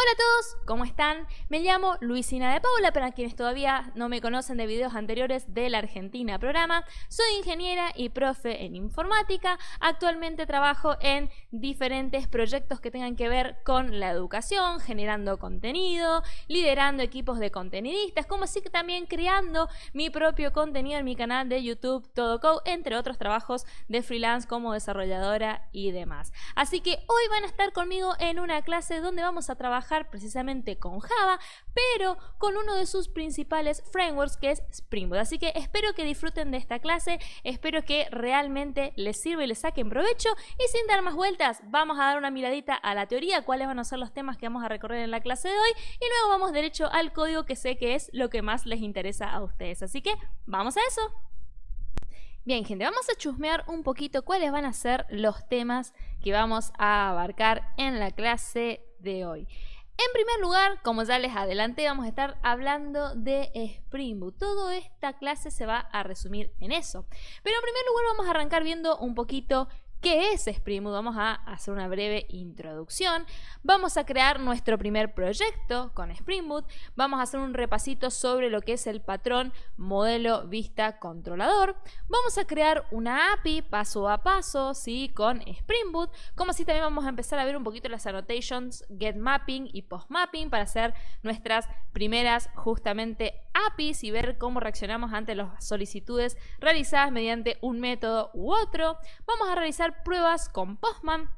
Hola a todos, ¿cómo están? Me llamo Luisina de Paula, para quienes todavía no me conocen de videos anteriores de la Argentina Programa. Soy ingeniera y profe en informática. Actualmente trabajo en diferentes proyectos que tengan que ver con la educación, generando contenido, liderando equipos de contenidistas, como así que también creando mi propio contenido en mi canal de YouTube TodoCode, entre otros trabajos de freelance como desarrolladora y demás. Así que hoy van a estar conmigo en una clase donde vamos a trabajar precisamente con Java, pero con uno de sus principales frameworks, que es Spring Boot. Así que espero que disfruten de esta clase, espero que realmente les sirva y les saquen provecho, y sin dar más vueltas vamos a dar una miradita a la teoría, cuáles van a ser los temas que vamos a recorrer en la clase de hoy, y luego vamos derecho al código, que sé que es lo que más les interesa a ustedes. Así que vamos a eso. Bien, gente, vamos a chusmear un poquito cuáles van a ser los temas que vamos a abarcar en la clase de hoy. En primer lugar, como ya les adelanté, vamos a estar hablando de Spring Boot. Toda esta clase se va a resumir en eso. Pero en primer lugar vamos a arrancar viendo un poquito ¿qué es Spring Boot? Vamos a hacer una breve introducción. Vamos a crear nuestro primer proyecto con Spring Boot. Vamos a hacer un repasito sobre lo que es el patrón modelo vista controlador. Vamos a crear una API paso a paso, ¿sí? Con Spring Boot. Como así también vamos a empezar a ver un poquito las annotations, get mapping y post mapping para hacer nuestras primeras justamente APIs y ver cómo reaccionamos ante las solicitudes realizadas mediante un método u otro. Vamos a realizar pruebas con Postman,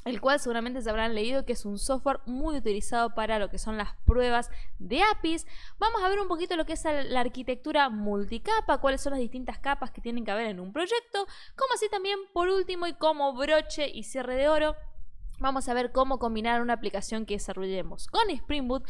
el cual seguramente se habrán leído que es un software muy utilizado para lo que son las pruebas de APIs. Vamos a ver un poquito lo que es la arquitectura multicapa, cuáles son las distintas capas que tienen que haber en un proyecto, como así también por último y como broche y cierre de oro, vamos a ver cómo combinar una aplicación que desarrollemos con Spring Boot,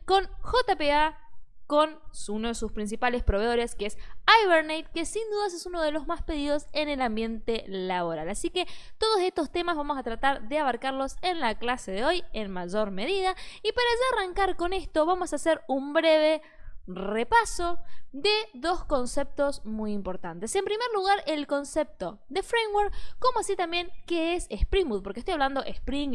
con JPA, con uno de sus principales proveedores, que es Hibernate, que sin dudas es uno de los más pedidos en el ambiente laboral. Así que todos estos temas vamos a tratar de abarcarlos en la clase de hoy en mayor medida. Y para ya arrancar con esto, vamos a hacer un breve repaso de dos conceptos muy importantes. En primer lugar, el concepto de framework, como así también qué es Spring Boot, porque estoy hablando Spring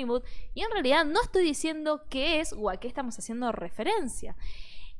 Boot, y en realidad no estoy diciendo qué es o a qué estamos haciendo referencia.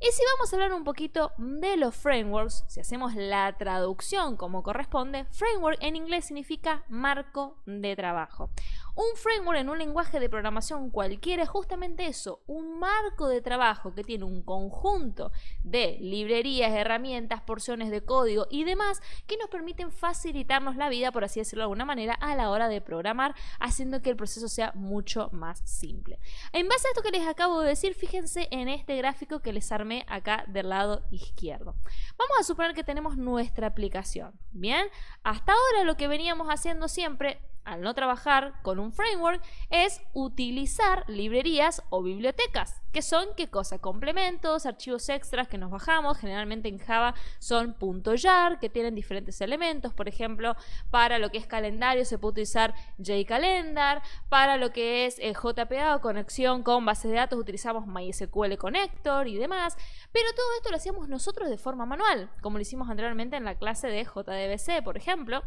Y si vamos a hablar un poquito de los frameworks, si hacemos la traducción como corresponde, framework en inglés significa marco de trabajo. Un framework en un lenguaje de programación cualquiera es justamente eso, un marco de trabajo que tiene un conjunto de librerías, herramientas, porciones de código y demás que nos permiten facilitarnos la vida, por así decirlo de alguna manera, a la hora de programar, haciendo que el proceso sea mucho más simple. En base a esto que les acabo de decir, fíjense en este gráfico que les armé acá del lado izquierdo. Vamos a suponer que tenemos nuestra aplicación. Bien, hasta ahora lo que veníamos haciendo siempre, al no trabajar con un framework, es utilizar librerías o bibliotecas, que son, ¿qué cosa? Complementos, archivos extras que nos bajamos, generalmente en Java son .jar, que tienen diferentes elementos. Por ejemplo, para lo que es calendario se puede utilizar JCalendar, para lo que es JPA o conexión con bases de datos utilizamos MySQL Connector y demás, pero todo esto lo hacíamos nosotros de forma manual, como lo hicimos anteriormente en la clase de JDBC, por ejemplo,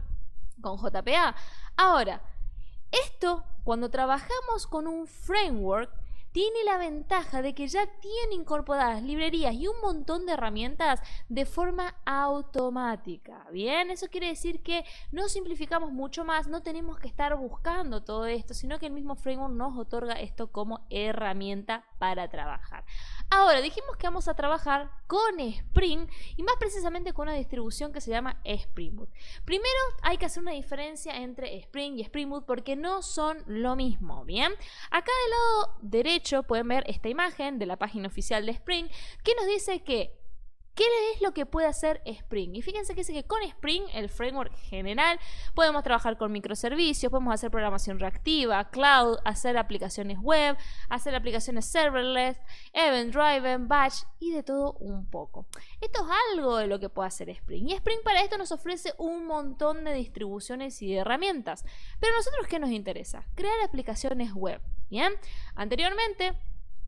con JPA. Ahora, esto, cuando trabajamos con un framework, tiene la ventaja de que ya tiene incorporadas librerías y un montón de herramientas de forma automática. Bien, eso quiere decir que nos simplificamos mucho más, no tenemos que estar buscando todo esto, sino que el mismo framework nos otorga esto como herramienta para trabajar. Ahora, dijimos que vamos a trabajar con Spring y más precisamente con una distribución que se llama Spring Boot. Primero hay que hacer una diferencia entre Spring y Spring Boot porque no son lo mismo, ¿bien? Acá del lado derecho pueden ver esta imagen de la página oficial de Spring que nos dice que ¿qué es lo que puede hacer Spring? Y fíjense que dice que con Spring, el framework general, podemos trabajar con microservicios, podemos hacer programación reactiva, cloud, hacer aplicaciones web, hacer aplicaciones serverless, event driven, batch y de todo un poco. Esto es algo de lo que puede hacer Spring. Y Spring para esto nos ofrece un montón de distribuciones y de herramientas. Pero a nosotros, ¿qué nos interesa? Crear aplicaciones web. Bien, anteriormente,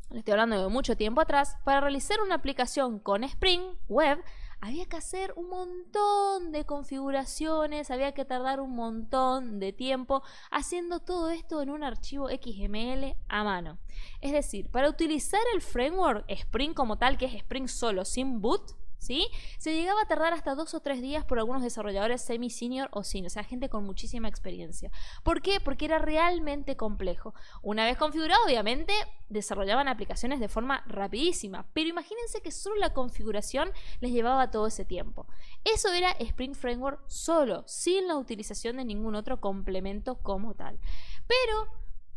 le estoy hablando de mucho tiempo atrás, para realizar una aplicación con Spring Web había que hacer un montón de configuraciones, había que tardar un montón de tiempo haciendo todo esto en un archivo XML a mano. Es decir, para utilizar el framework Spring como tal, que es Spring solo, sin boot, ¿sí? Se llegaba a tardar hasta 2 o 3 días por algunos desarrolladores semi-senior o senior, o sea, gente con muchísima experiencia. ¿Por qué? Porque era realmente complejo. Una vez configurado, obviamente, desarrollaban aplicaciones de forma rapidísima, pero imagínense que solo la configuración les llevaba todo ese tiempo. Eso era Spring Framework solo, sin la utilización de ningún otro complemento como tal. Pero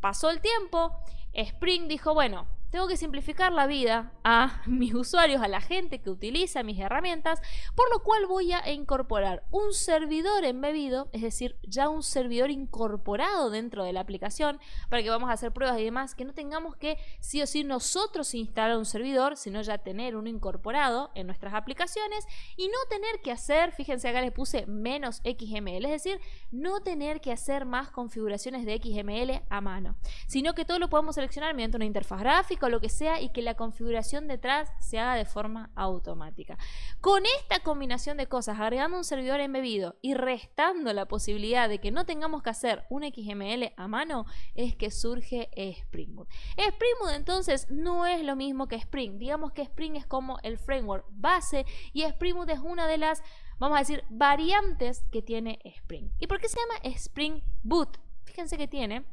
pasó el tiempo, Spring dijo, bueno, tengo que simplificar la vida a mis usuarios, a la gente que utiliza mis herramientas, por lo cual voy a incorporar un servidor embebido, es decir, ya un servidor incorporado dentro de la aplicación, para que vamos a hacer pruebas y demás, que no tengamos que sí o sí nosotros instalar un servidor, sino ya tener uno incorporado en nuestras aplicaciones y no tener que hacer, fíjense acá les puse menos XML, es decir, no tener que hacer más configuraciones de XML a mano, sino que todo lo podemos seleccionar mediante una interfaz gráfica o lo que sea y que la configuración detrás se haga de forma automática. Con esta combinación de cosas, agregando un servidor embebido y restando la posibilidad de que no tengamos que hacer un XML a mano, es que surge Spring Boot. Spring Boot entonces no es lo mismo que Spring. Digamos que Spring es como el framework base y Spring Boot es una de las, vamos a decir, variantes que tiene Spring. ¿Y por qué se llama Spring Boot? Fíjense que tiene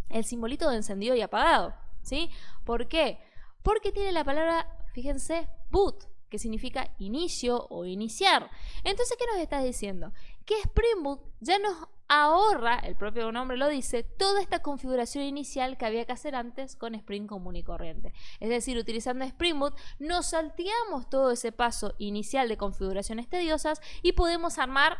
el simbolito de encendido y apagado, ¿sí? ¿Por qué? Porque tiene la palabra, fíjense, boot, que significa inicio o iniciar. Entonces, ¿qué nos está diciendo? Que Spring Boot ya nos ahorra, el propio nombre lo dice, toda esta configuración inicial que había que hacer antes con Spring común y corriente. Es decir, utilizando Spring Boot nos salteamos todo ese paso inicial de configuraciones tediosas y podemos armar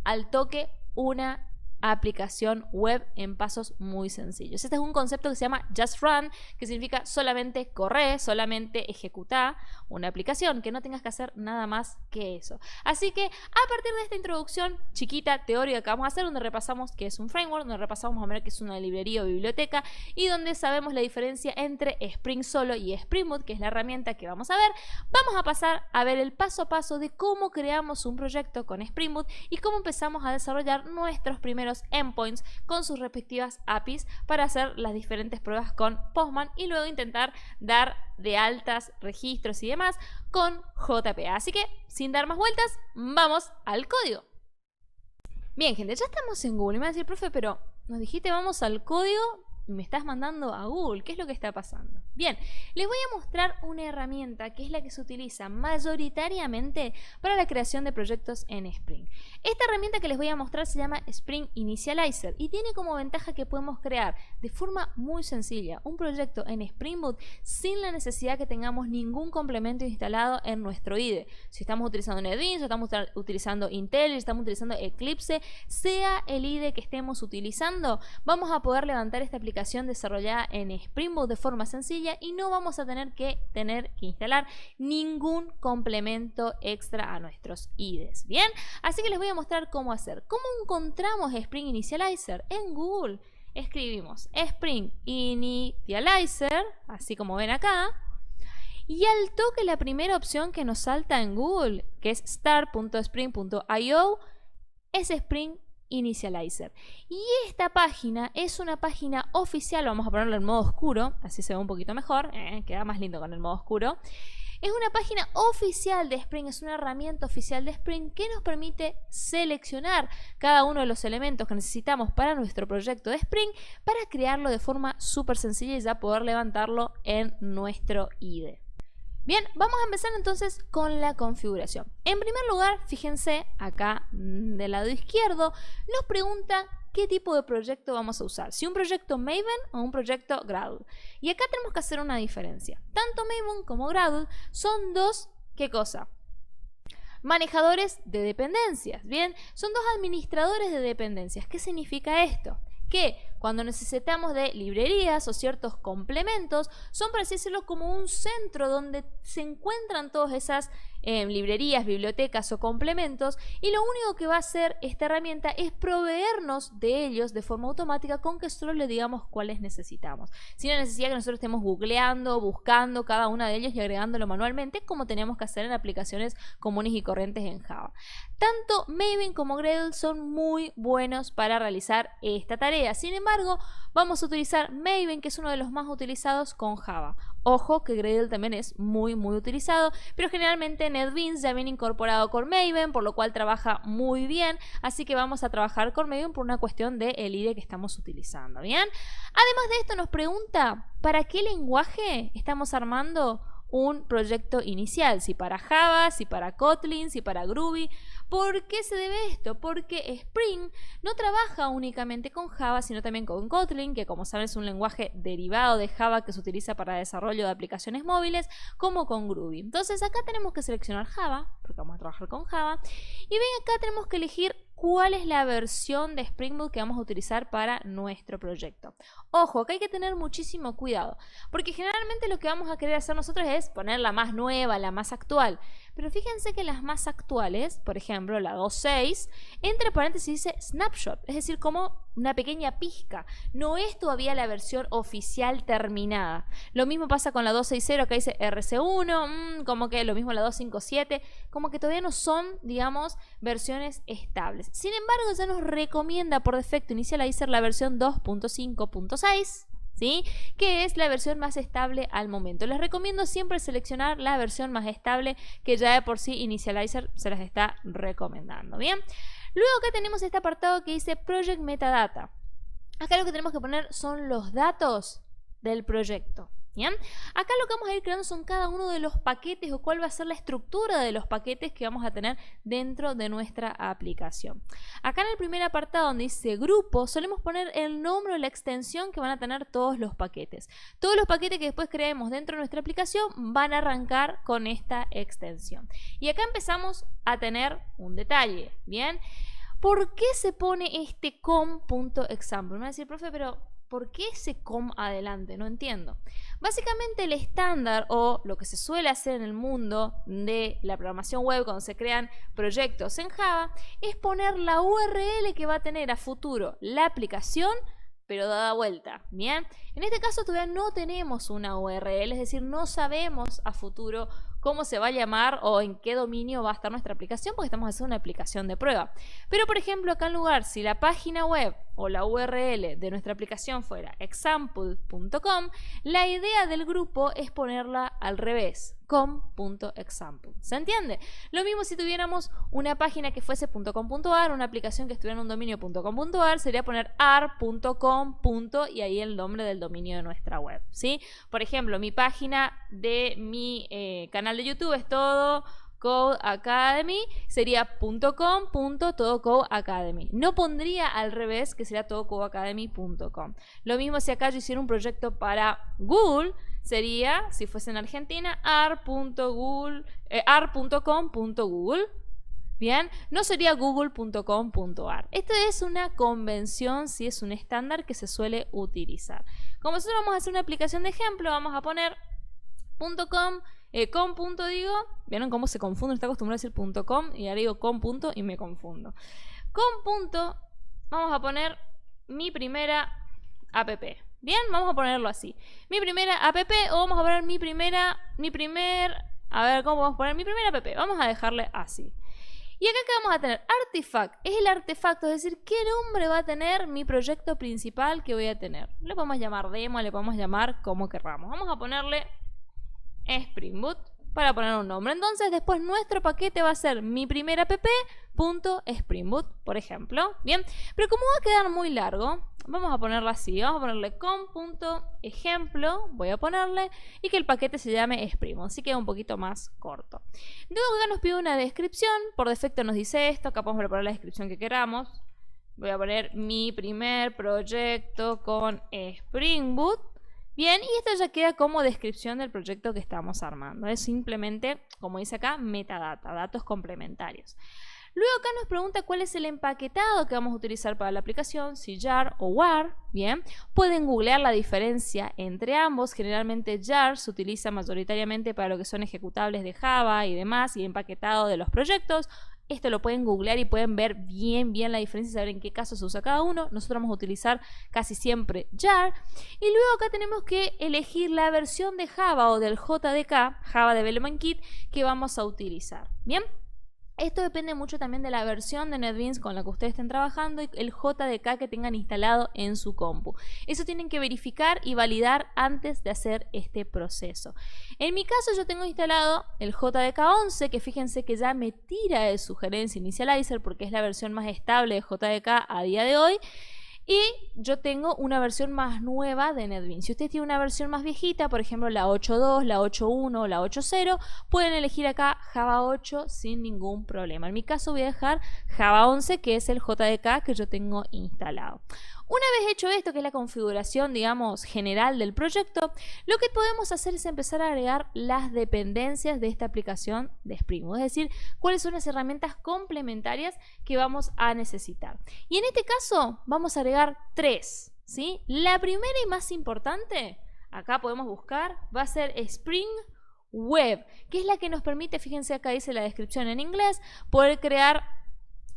al toque una aplicación web en pasos muy sencillos. Este es un concepto que se llama Just Run, que significa solamente correr, solamente ejecutar una aplicación, que no tengas que hacer nada más que eso. Así que a partir de esta introducción chiquita, teórica que vamos a hacer, donde repasamos qué es un framework, donde repasamos a ver qué es una librería o biblioteca y donde sabemos la diferencia entre Spring solo y Spring Boot, que es la herramienta que vamos a ver, vamos a pasar a ver el paso a paso de cómo creamos un proyecto con Spring Boot y cómo empezamos a desarrollar nuestros primeros endpoints con sus respectivas APIs para hacer las diferentes pruebas con Postman y luego intentar dar de altas registros y demás con JPA. Así que, sin dar más vueltas, vamos al código. Bien, gente, ya estamos en Google. Y me va a decir, profe, pero nos dijiste vamos al código y me estás mandando a Google. ¿Qué es lo que está pasando? Bien, les voy a mostrar una herramienta que es la que se utiliza mayoritariamente para la creación de proyectos en Spring. Esta herramienta que les voy a mostrar se llama Spring Initializer y tiene como ventaja que podemos crear de forma muy sencilla un proyecto en Spring Boot sin la necesidad que tengamos ningún complemento instalado en nuestro IDE. Si estamos utilizando NetBeans, si estamos utilizando Intel, si estamos utilizando Eclipse, sea el IDE que estemos utilizando, vamos a poder levantar esta aplicación desarrollada en Spring Boot de forma sencilla y no vamos a tener que instalar ningún complemento extra a nuestros IDEs. Bien, así que les voy a mostrar cómo hacer. ¿Cómo encontramos Spring Initializer? En Google escribimos Spring Initializer, así como ven acá, y al toque la primera opción que nos salta en Google, que es start.spring.io, es Spring Initializer. Y esta página es una página oficial, vamos a ponerlo en modo oscuro, así se ve un poquito mejor, queda más lindo con el modo oscuro. Es una página oficial de Spring, es una herramienta oficial de Spring que nos permite seleccionar cada uno de los elementos que necesitamos para nuestro proyecto de Spring para crearlo de forma súper sencilla y ya poder levantarlo en nuestro IDE. Bien, vamos a empezar entonces con la configuración. En primer lugar, fíjense acá del lado izquierdo, nos pregunta qué tipo de proyecto vamos a usar, si un proyecto Maven o un proyecto Gradle. Y acá tenemos que hacer una diferencia. Tanto Maven como Gradle son dos, ¿qué cosa? Manejadores de dependencias, ¿bien? Son dos administradores de dependencias. ¿Qué significa esto? Que cuando necesitamos de librerías o ciertos complementos, son, por así decirlo, como un centro donde se encuentran todas esas librerías, bibliotecas o complementos, y lo único que va a hacer esta herramienta es proveernos de ellos de forma automática con que solo le digamos cuáles necesitamos, sin la necesidad que nosotros estemos googleando, buscando cada una de ellos y agregándolo manualmente, como tenemos que hacer en aplicaciones comunes y corrientes en Java. Tanto Maven como Gradle son muy buenos para realizar esta tarea. Sin embargo, vamos a utilizar Maven, que es uno de los más utilizados con Java. Ojo que Gradle también es muy utilizado, pero generalmente NetBeans ya viene incorporado con Maven, por lo cual trabaja muy bien, así que vamos a trabajar con Maven por una cuestión del IDE que estamos utilizando, ¿bien? Además de esto nos pregunta, ¿para qué lenguaje estamos armando un proyecto inicial? Si para Java, si para Kotlin, si para Groovy. ¿Por qué se debe esto? Porque Spring no trabaja únicamente con Java, sino también con Kotlin, que como saben es un lenguaje derivado de Java que se utiliza para desarrollo de aplicaciones móviles, como con Groovy. Entonces acá tenemos que seleccionar Java, porque vamos a trabajar con Java, y ven acá tenemos que elegir cuál es la versión de Spring Boot que vamos a utilizar para nuestro proyecto. Ojo, que hay que tener muchísimo cuidado, porque generalmente lo que vamos a querer hacer nosotros es poner la más nueva, la más actual. Pero fíjense que las más actuales, por ejemplo la 2.6, entre paréntesis dice snapshot, es decir, como una pequeña pizca. No es todavía la versión oficial terminada. Lo mismo pasa con la 2.6.0, que dice RC1, como que lo mismo la 2.5.7, como que todavía no son, digamos, versiones estables. Sin embargo, ya nos recomienda por defecto inicializer la versión 2.5.6, ¿sí? Que es la versión más estable al momento. Les recomiendo siempre seleccionar la versión más estable, que ya de por sí Initializer se las está recomendando, ¿bien? Luego acá tenemos este apartado que dice Project Metadata. Acá lo que tenemos que poner son los datos del proyecto. ¿Bien? Acá lo que vamos a ir creando son cada uno de los paquetes o cuál va a ser la estructura de los paquetes que vamos a tener dentro de nuestra aplicación. Acá en el primer apartado donde dice grupo, solemos poner el nombre o la extensión que van a tener todos los paquetes. Todos los paquetes que después creemos dentro de nuestra aplicación van a arrancar con esta extensión. Y acá empezamos a tener un detalle, ¿bien? ¿Por qué se pone este com.example? Me van a decir, profe, pero ¿por qué ese com adelante? No entiendo. Básicamente el estándar o lo que se suele hacer en el mundo de la programación web cuando se crean proyectos en Java es poner la URL que va a tener a futuro la aplicación, pero dada vuelta, ¿bien? En este caso todavía no tenemos una URL, es decir, no sabemos a futuro cómo se va a llamar o en qué dominio va a estar nuestra aplicación, porque estamos haciendo una aplicación de prueba. Pero por ejemplo acá en lugar, si la página web o la URL de nuestra aplicación fuera example.com, la idea del grupo es ponerla al revés, com.example. ¿Se entiende? Lo mismo si tuviéramos una página que fuese .com.ar, una aplicación que estuviera en un dominio .com.ar, sería poner ar.com. y ahí el nombre del dominio de nuestra web, ¿sí? Por ejemplo, mi página de mi canal de YouTube es todo Code Academy, sería .com.todocodeacademy. No pondría al revés, que sería todocodeacademy.com. Lo mismo si acá yo hiciera un proyecto para Google, sería, si fuese en Argentina, ar.com.google. Bien, no sería google.com.ar. Esto es una convención, sí, es un estándar que se suele utilizar. Como nosotros vamos a hacer una aplicación de ejemplo, vamos a poner .com, digo, ¿vieron cómo se confunde? Está acostumbrado a decir .com y ahora digo com. Y me confundo. Vamos a poner mi primera app. Bien, vamos a ponerlo así. Mi primera app o vamos a poner mi primera app. Vamos a dejarle así. Y acá que vamos a tener artifact, es el artefacto, es decir, qué nombre va a tener mi proyecto principal que voy a tener. Le podemos llamar demo, le podemos llamar como querramos. Vamos a ponerle Spring Boot para poner un nombre. Entonces después nuestro paquete va a ser mi primera app.spring boot, por ejemplo. Bien, pero como va a quedar muy largo, vamos a ponerlo así. Vamos a ponerle com.ejemplo, voy a ponerle, y que el paquete se llame Spring Boot, así queda un poquito más corto. Luego acá nos pide una descripción, por defecto nos dice esto, acá podemos preparar la descripción que queramos. Voy a poner mi primer proyecto con Spring Boot. Bien, y esto ya queda como descripción del proyecto que estamos armando. Es simplemente, como dice acá, metadata, datos complementarios. Luego acá nos pregunta cuál es el empaquetado que vamos a utilizar para la aplicación, si jar o war. Bien, pueden googlear la diferencia entre ambos. Generalmente jar se utiliza mayoritariamente para lo que son ejecutables de Java y demás, y empaquetado de los proyectos. Esto lo pueden googlear y pueden ver bien la diferencia y saber en qué caso se usa cada uno. Nosotros vamos a utilizar casi siempre jar. Y luego acá tenemos que elegir la versión de Java o del JDK, Java Development Kit, que vamos a utilizar. Bien. Esto depende mucho también de la versión de NetBeans con la que ustedes estén trabajando y el JDK que tengan instalado en su compu. Eso tienen que verificar y validar antes de hacer este proceso. En mi caso yo tengo instalado el JDK 11, que fíjense que ya me tira de sugerencia Initializer porque es la versión más estable de JDK a día de hoy. Y yo tengo una versión más nueva de NetBeans. Si ustedes tienen una versión más viejita, por ejemplo la 8.2, la 8.1 o la 8.0, pueden elegir acá Java 8 sin ningún problema. En mi caso voy a dejar Java 11, que es el JDK que yo tengo instalado. Una vez hecho esto, que es la configuración, digamos, general del proyecto, lo que podemos hacer es empezar a agregar las dependencias de esta aplicación de Spring Boot, es decir, cuáles son las herramientas complementarias que vamos a necesitar. Y en este caso vamos a agregar 3, ¿sí? La primera y más importante, acá podemos buscar, va a ser Spring Web, que es la que nos permite, fíjense acá dice la descripción en inglés, poder crear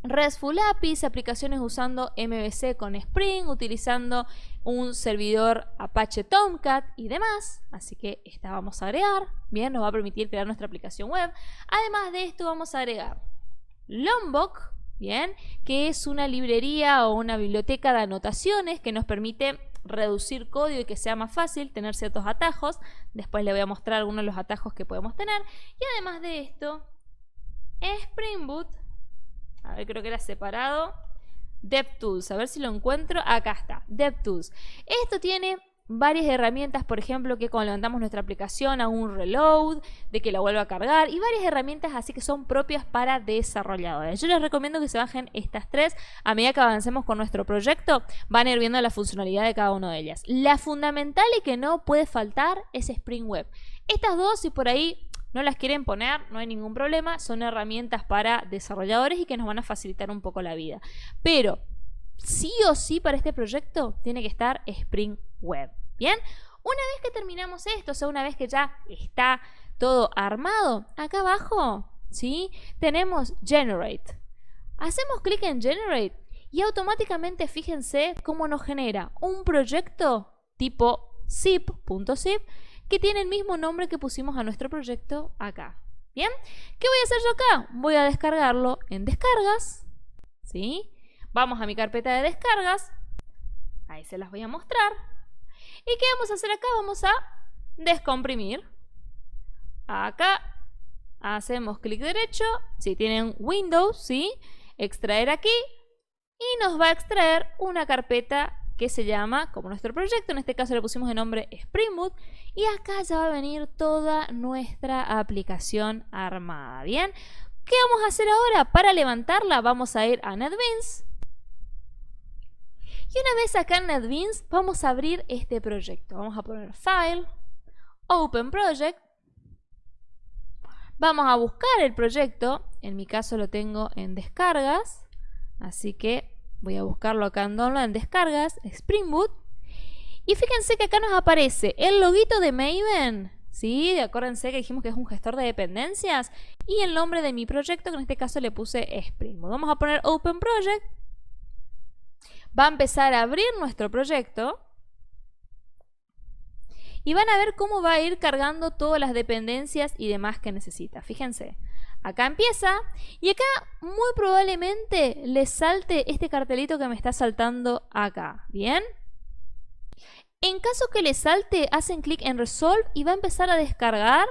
RESTful APIs, aplicaciones usando MVC con Spring, utilizando un servidor Apache Tomcat y demás. Así que esta vamos a agregar. Bien, nos va a permitir crear nuestra aplicación web. Además de esto vamos a agregar Lombok, bien, que es una librería o una biblioteca de anotaciones que nos permite reducir código y que sea más fácil tener ciertos atajos. Después les voy a mostrar algunos de los atajos que podemos tener. Y además de esto, Spring Boot, a ver, creo que era separado, DevTools, a ver si lo encuentro, acá está, DevTools. Esto tiene varias herramientas, por ejemplo, que cuando levantamos nuestra aplicación haga un reload, de que la vuelva a cargar, y varias herramientas así que son propias para desarrolladores. Yo les recomiendo que se bajen estas 3, a medida que avancemos con nuestro proyecto, van a ir viendo la funcionalidad de cada una de ellas. La fundamental y que no puede faltar es Spring Web. Estas dos, si por ahí no las quieren poner, no hay ningún problema, son herramientas para desarrolladores y que nos van a facilitar un poco la vida. Pero sí o sí para este proyecto tiene que estar Spring Web. Bien, una vez que terminamos esto, o sea, una vez que ya está todo armado, acá abajo, ¿sí? Tenemos Generate. Hacemos clic en Generate y automáticamente fíjense cómo nos genera un proyecto tipo zip.zip que tiene el mismo nombre que pusimos a nuestro proyecto acá. Bien, ¿qué voy a hacer yo acá? Voy a descargarlo en descargas, ¿sí? Vamos a mi carpeta de descargas, ahí se las voy a mostrar. ¿Y qué vamos a hacer acá? Vamos a descomprimir. Acá hacemos clic derecho, si tienen Windows, ¿sí? Extraer aquí y nos va a extraer una carpeta que se llama, como nuestro proyecto, en este caso le pusimos de nombre Spring Boot, y acá ya va a venir toda nuestra aplicación armada. Bien, ¿qué vamos a hacer ahora? Para levantarla vamos a ir a NetBeans, y una vez acá en NetBeans vamos a abrir este proyecto. Vamos a poner File, Open Project, vamos a buscar el proyecto, en mi caso lo tengo en descargas, así que voy a buscarlo acá en Download, en descargas, Spring Boot. Y fíjense que acá nos aparece el loguito de Maven, ¿sí? Acuérdense que dijimos que es un gestor de dependencias. Y el nombre de mi proyecto, que en este caso le puse Spring Boot. Vamos a poner Open Project. Va a empezar a abrir nuestro proyecto. Y van a ver cómo va a ir cargando todas las dependencias y demás que necesita. Fíjense. Acá empieza y acá muy probablemente les salte este cartelito que me está saltando acá, ¿bien? En caso que les salte, hacen clic en Resolve y va a empezar a descargar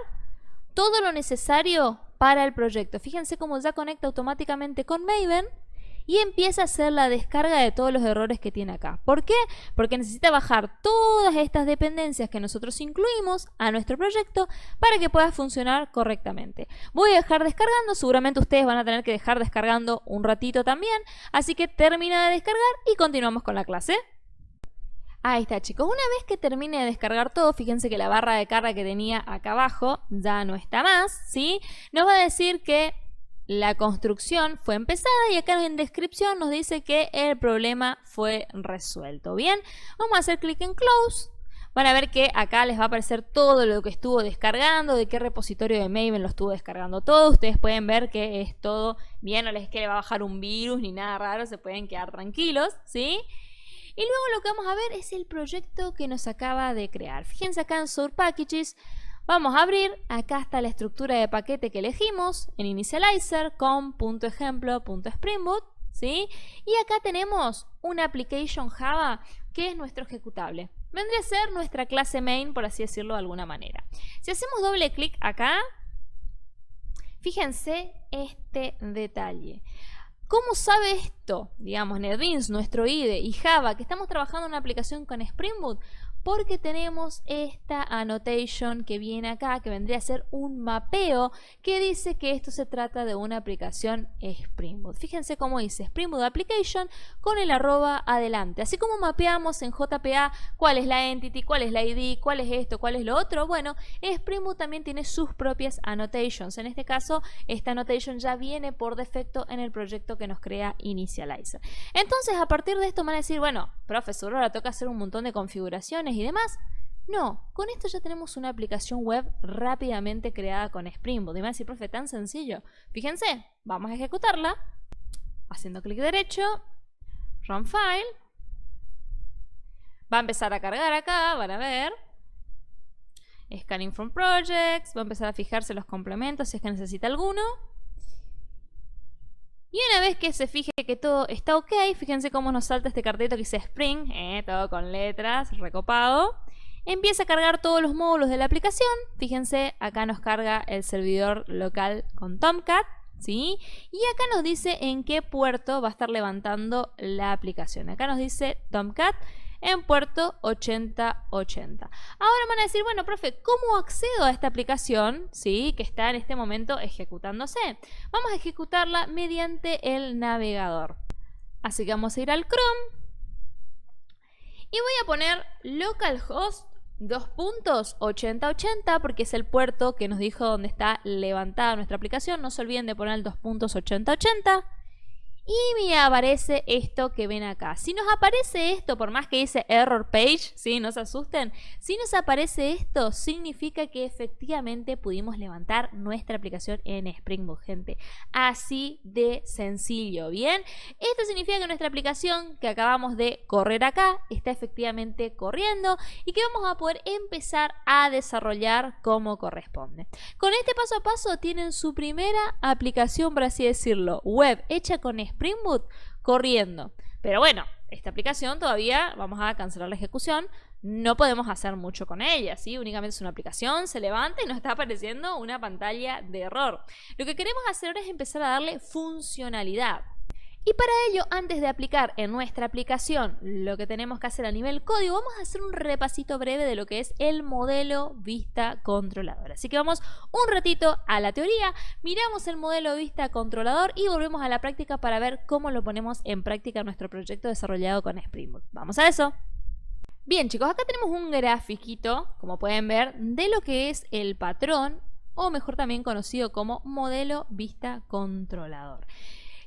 todo lo necesario para el proyecto. Fíjense cómo ya conecta automáticamente con Maven y empieza a hacer la descarga de todos los errores que tiene acá. ¿Por qué? Porque necesita bajar todas estas dependencias que nosotros incluimos a nuestro proyecto para que pueda funcionar correctamente. Voy a dejar descargando, seguramente ustedes van a tener que dejar descargando un ratito también, así que termina de descargar y continuamos con la clase. Ahí está, chicos. Una vez que termine de descargar todo, fíjense que la barra de carga que tenía acá abajo ya no está más, ¿sí? Nos va a decir que la construcción fue empezada y acá en descripción nos dice que el problema fue resuelto. Bien, vamos a hacer clic en Close. Van a ver que acá les va a aparecer todo lo que estuvo descargando, de qué repositorio de Maven lo estuvo descargando todo. Ustedes pueden ver que es todo bien, no les es que le va a bajar un virus ni nada raro, se pueden quedar tranquilos, ¿sí? Y luego lo que vamos a ver es el proyecto que nos acaba de crear. Fíjense acá en Source Packages, vamos a abrir, acá está la estructura de paquete que elegimos, en Initializer, com.ejemplo.springboot, ¿sí? Y acá tenemos una application Java que es nuestro ejecutable. Vendría a ser nuestra clase main, por así decirlo de alguna manera. Si hacemos doble clic acá, fíjense este detalle. ¿Cómo sabe esto? Digamos, NetBeans, nuestro IDE y Java, que estamos trabajando en una aplicación con Spring Boot, porque tenemos esta annotation que viene acá, que vendría a ser un mapeo que dice que esto se trata de una aplicación Spring Boot. Fíjense cómo dice Spring Boot Application con el arroba adelante. Así como mapeamos en JPA cuál es la entity, cuál es la ID, cuál es esto, cuál es lo otro. Bueno, Spring Boot también tiene sus propias annotations. En este caso, esta annotation ya viene por defecto en el proyecto que nos crea Initializer. Entonces, a partir de esto van a decir, bueno, profesor, ahora toca hacer un montón de configuraciones y demás. No, con esto ya tenemos una aplicación web rápidamente creada con Spring Boot. Y me van a decir, profe, tan sencillo. Fíjense, vamos a ejecutarla haciendo clic derecho, Run File. Va a empezar a cargar acá, van a ver. Scanning from Projects, va a empezar a fijarse los complementos si es que necesita alguno. Y una vez que se fije que todo está ok, fíjense cómo nos salta este cartelito que dice Spring, todo con letras, recopado. Empieza a cargar todos los módulos de la aplicación. Fíjense, acá nos carga el servidor local con Tomcat, ¿sí? Y acá nos dice en qué puerto va a estar levantando la aplicación. Acá nos dice Tomcat en puerto 8080. Ahora van a decir, bueno, profe, ¿cómo accedo a esta aplicación? ¿Sí? Que está en este momento ejecutándose. Vamos a ejecutarla mediante el navegador. Así que vamos a ir al Chrome. Y voy a poner localhost 2.8080 porque es el puerto que nos dijo dónde está levantada nuestra aplicación. No se olviden de poner el 2.8080. Y me aparece esto que ven acá. Si nos aparece esto, por más que dice error page, ¿sí? No se asusten. Si nos aparece esto, significa que efectivamente pudimos levantar nuestra aplicación en Spring Boot, gente. Así de sencillo, ¿bien? Esto significa que nuestra aplicación que acabamos de correr acá está efectivamente corriendo y que vamos a poder empezar a desarrollar como corresponde. Con este paso a paso tienen su primera aplicación, por así decirlo, web hecha con Spring Boot corriendo. Pero bueno, esta aplicación todavía vamos a cancelar la ejecución. No podemos hacer mucho con ella, ¿sí? Únicamente es una aplicación, se levanta y nos está apareciendo una pantalla de error. Lo que queremos hacer ahora es empezar a darle funcionalidad. Y para ello, antes de aplicar en nuestra aplicación lo que tenemos que hacer a nivel código, vamos a hacer un repasito breve de lo que es el modelo vista controlador. Así que vamos un ratito a la teoría, miramos el modelo vista controlador y volvemos a la práctica para ver cómo lo ponemos en práctica en nuestro proyecto desarrollado con Spring Boot. ¡Vamos a eso! Bien, chicos, acá tenemos un grafiquito, como pueden ver, de lo que es el patrón, o mejor también conocido como modelo vista controlador.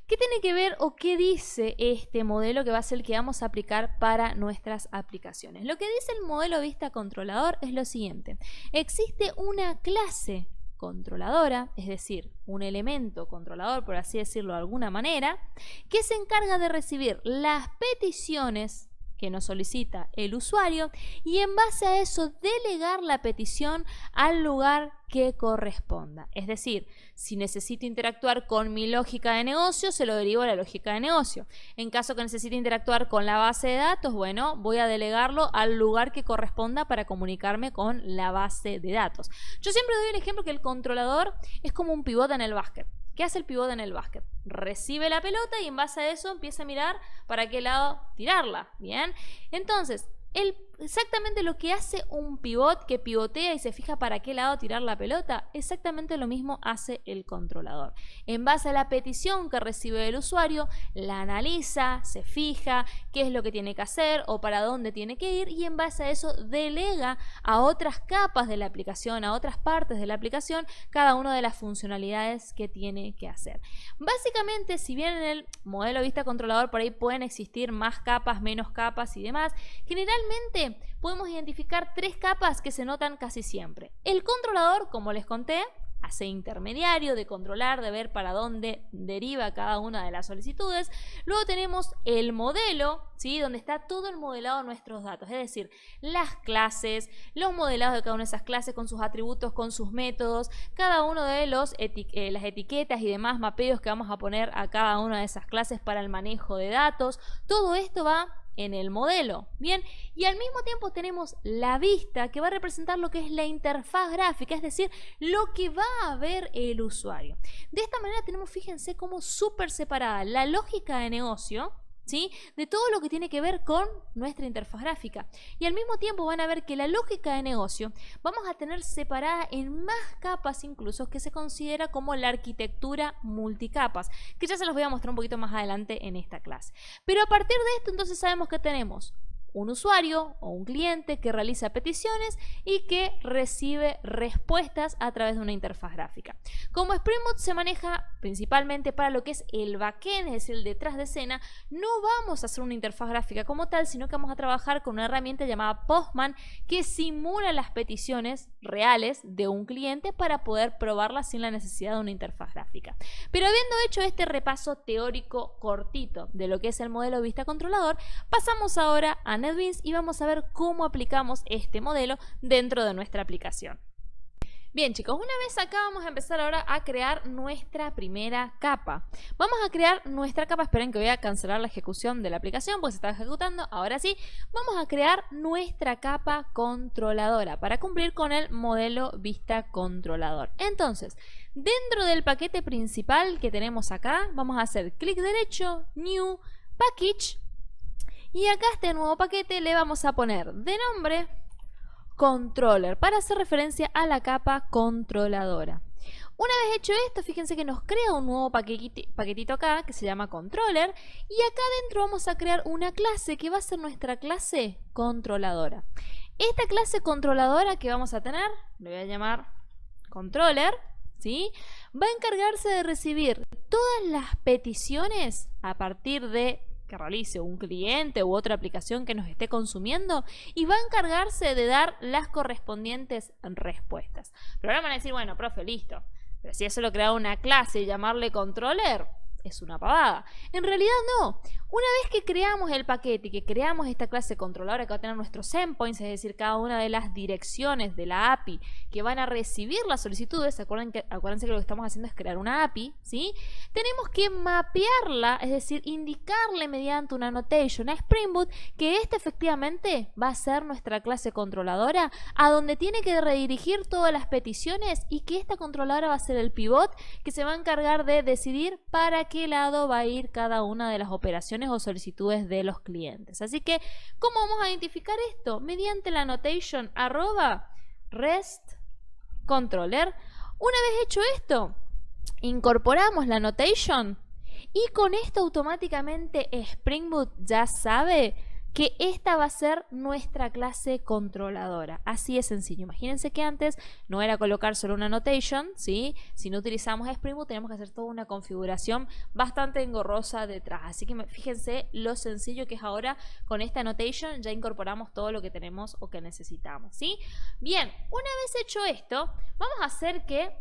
¿Qué tiene que ver o qué dice este modelo que va a ser el que vamos a aplicar para nuestras aplicaciones? Lo que dice el modelo vista controlador es lo siguiente. Existe una clase controladora, es decir, un elemento controlador, por así decirlo de alguna manera, que se encarga de recibir las peticiones que nos solicita el usuario y en base a eso delegar la petición al lugar que corresponda. Es decir, si necesito interactuar con mi lógica de negocio, se lo derivo a la lógica de negocio. En caso que necesite interactuar con la base de datos, bueno, voy a delegarlo al lugar que corresponda para comunicarme con la base de datos. Yo siempre doy el ejemplo que el controlador es como un pivot en el básquet. ¿Qué hace el pivot en el básquet? Recibe la pelota y en base a eso empieza a mirar para qué lado tirarla. Bien, entonces exactamente lo que hace un pivot que pivotea y se fija para qué lado tirar la pelota, exactamente lo mismo hace el controlador. En base a la petición que recibe el usuario, la analiza, se fija qué es lo que tiene que hacer o para dónde tiene que ir, y en base a eso delega a otras capas de la aplicación, a otras partes de la aplicación, cada una de las funcionalidades que tiene que hacer. Básicamente, si bien en el modelo vista controlador por ahí pueden existir más capas, menos capas y demás, generalmente podemos identificar 3 capas que se notan casi siempre. El controlador, como les conté, hace intermediario de controlar, de ver para dónde deriva cada una de las solicitudes. Luego tenemos el modelo, ¿sí? Donde está todo el modelado de nuestros datos, es decir, las clases, los modelados de cada una de esas clases con sus atributos, con sus métodos, cada uno de las etiquetas y demás mapeos que vamos a poner a cada una de esas clases para el manejo de datos. Todo esto va en el modelo, bien, y al mismo tiempo tenemos la vista, que va a representar lo que es la interfaz gráfica, es decir, lo que va a ver el usuario. De esta manera tenemos, fíjense, como súper separada la lógica de negocio, ¿sí? De todo lo que tiene que ver con nuestra interfaz gráfica, y al mismo tiempo van a ver que la lógica de negocio vamos a tener separada en más capas, incluso, que se considera como la arquitectura multicapas, que ya se los voy a mostrar un poquito más adelante en esta clase. Pero a partir de esto, entonces, sabemos que tenemos un usuario o un cliente que realiza peticiones y que recibe respuestas a través de una interfaz gráfica. Como Spring Boot se maneja principalmente para lo que es el backend, es decir, el detrás de escena, no vamos a hacer una interfaz gráfica como tal, sino que vamos a trabajar con una herramienta llamada Postman que simula las peticiones reales de un cliente para poder probarlas sin la necesidad de una interfaz gráfica. Pero habiendo hecho este repaso teórico cortito de lo que es el modelo vista controlador, pasamos ahora a NetBeans y vamos a ver cómo aplicamos este modelo dentro de nuestra aplicación. Bien, chicos, una vez acá vamos a empezar ahora a crear nuestra primera capa. Vamos a crear nuestra capa, esperen que voy a cancelar la ejecución de la aplicación porque se está ejecutando. Ahora sí, vamos a crear nuestra capa controladora para cumplir con el modelo vista controlador. Entonces, dentro del paquete principal que tenemos acá, vamos a hacer clic derecho, New, Package, y acá a este nuevo paquete le vamos a poner de nombre Controller, para hacer referencia a la capa controladora. Una vez hecho esto, fíjense que nos crea un nuevo paquetito acá que se llama Controller, y acá dentro vamos a crear una clase que va a ser nuestra clase controladora. Esta clase controladora que vamos a tener, le voy a llamar Controller, ¿sí? Va a encargarse de recibir todas las peticiones a partir de que realice un cliente u otra aplicación que nos esté consumiendo, y va a encargarse de dar las correspondientes respuestas. Pero ahora van a decir, bueno, profe, listo, pero si eso lo crea una clase y llamarle controller, es una pavada. En realidad no. Una vez que creamos el paquete y que creamos esta clase controladora que va a tener nuestros endpoints, es decir, cada una de las direcciones de la API que van a recibir las solicitudes, acuérdense que lo que estamos haciendo es crear una API, ¿sí? Tenemos que mapearla, es decir, indicarle mediante una annotation a Spring Boot que esta efectivamente va a ser nuestra clase controladora, a donde tiene que redirigir todas las peticiones, y que esta controladora va a ser el pivot que se va a encargar de decidir para qué lado va a ir cada una de las operaciones o solicitudes de los clientes. Así que, ¿cómo vamos a identificar esto? Mediante la annotation @REST controller. Una vez hecho esto, incorporamos la annotation, y con esto automáticamente Spring Boot ya sabe que esta va a ser nuestra clase controladora. Así es sencillo. Imagínense que antes no era colocar solo una annotation, ¿sí? Si no utilizamos Spring Boot, tenemos que hacer toda una configuración bastante engorrosa detrás. Así que fíjense lo sencillo que es ahora. Con esta annotation ya incorporamos todo lo que tenemos o que necesitamos, ¿sí? Bien, una vez hecho esto, vamos a hacer que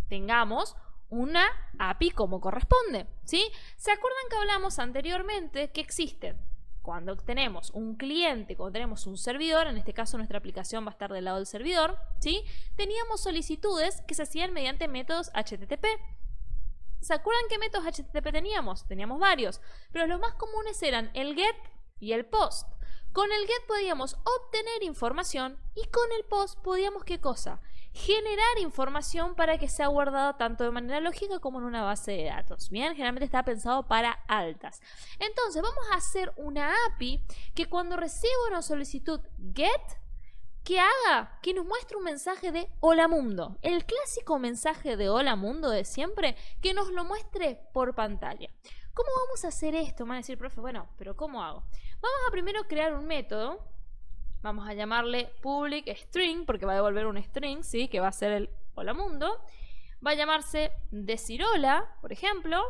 tengamos una API como corresponde, ¿sí? ¿Se acuerdan que hablamos anteriormente que existen? Cuando tenemos un cliente, cuando tenemos un servidor, en este caso nuestra aplicación va a estar del lado del servidor, ¿sí? Teníamos solicitudes que se hacían mediante métodos HTTP. ¿Se acuerdan qué métodos HTTP teníamos? Teníamos varios, pero los más comunes eran el GET y el POST. Con el get podíamos obtener información y con el post podíamos, ¿qué cosa? Generar información para que sea guardada tanto de manera lógica como en una base de datos. Bien, generalmente está pensado para altas. Entonces vamos a hacer una API que cuando reciba una solicitud get, que haga, que nos muestre un mensaje de hola mundo. El clásico mensaje de hola mundo de siempre, que nos lo muestre por pantalla. ¿Cómo vamos a hacer esto? Me van a decir, profe, bueno, pero ¿cómo hago? Vamos a primero crear un método. Vamos a llamarle public string, porque va a devolver un string, ¿sí? Que va a ser el hola mundo. Va a llamarse decir hola, por ejemplo.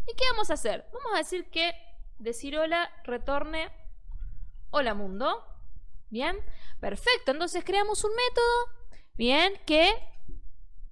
¿Y qué vamos a hacer? Vamos a decir que decir hola retorne hola mundo. Bien, perfecto. Entonces creamos un método, bien, que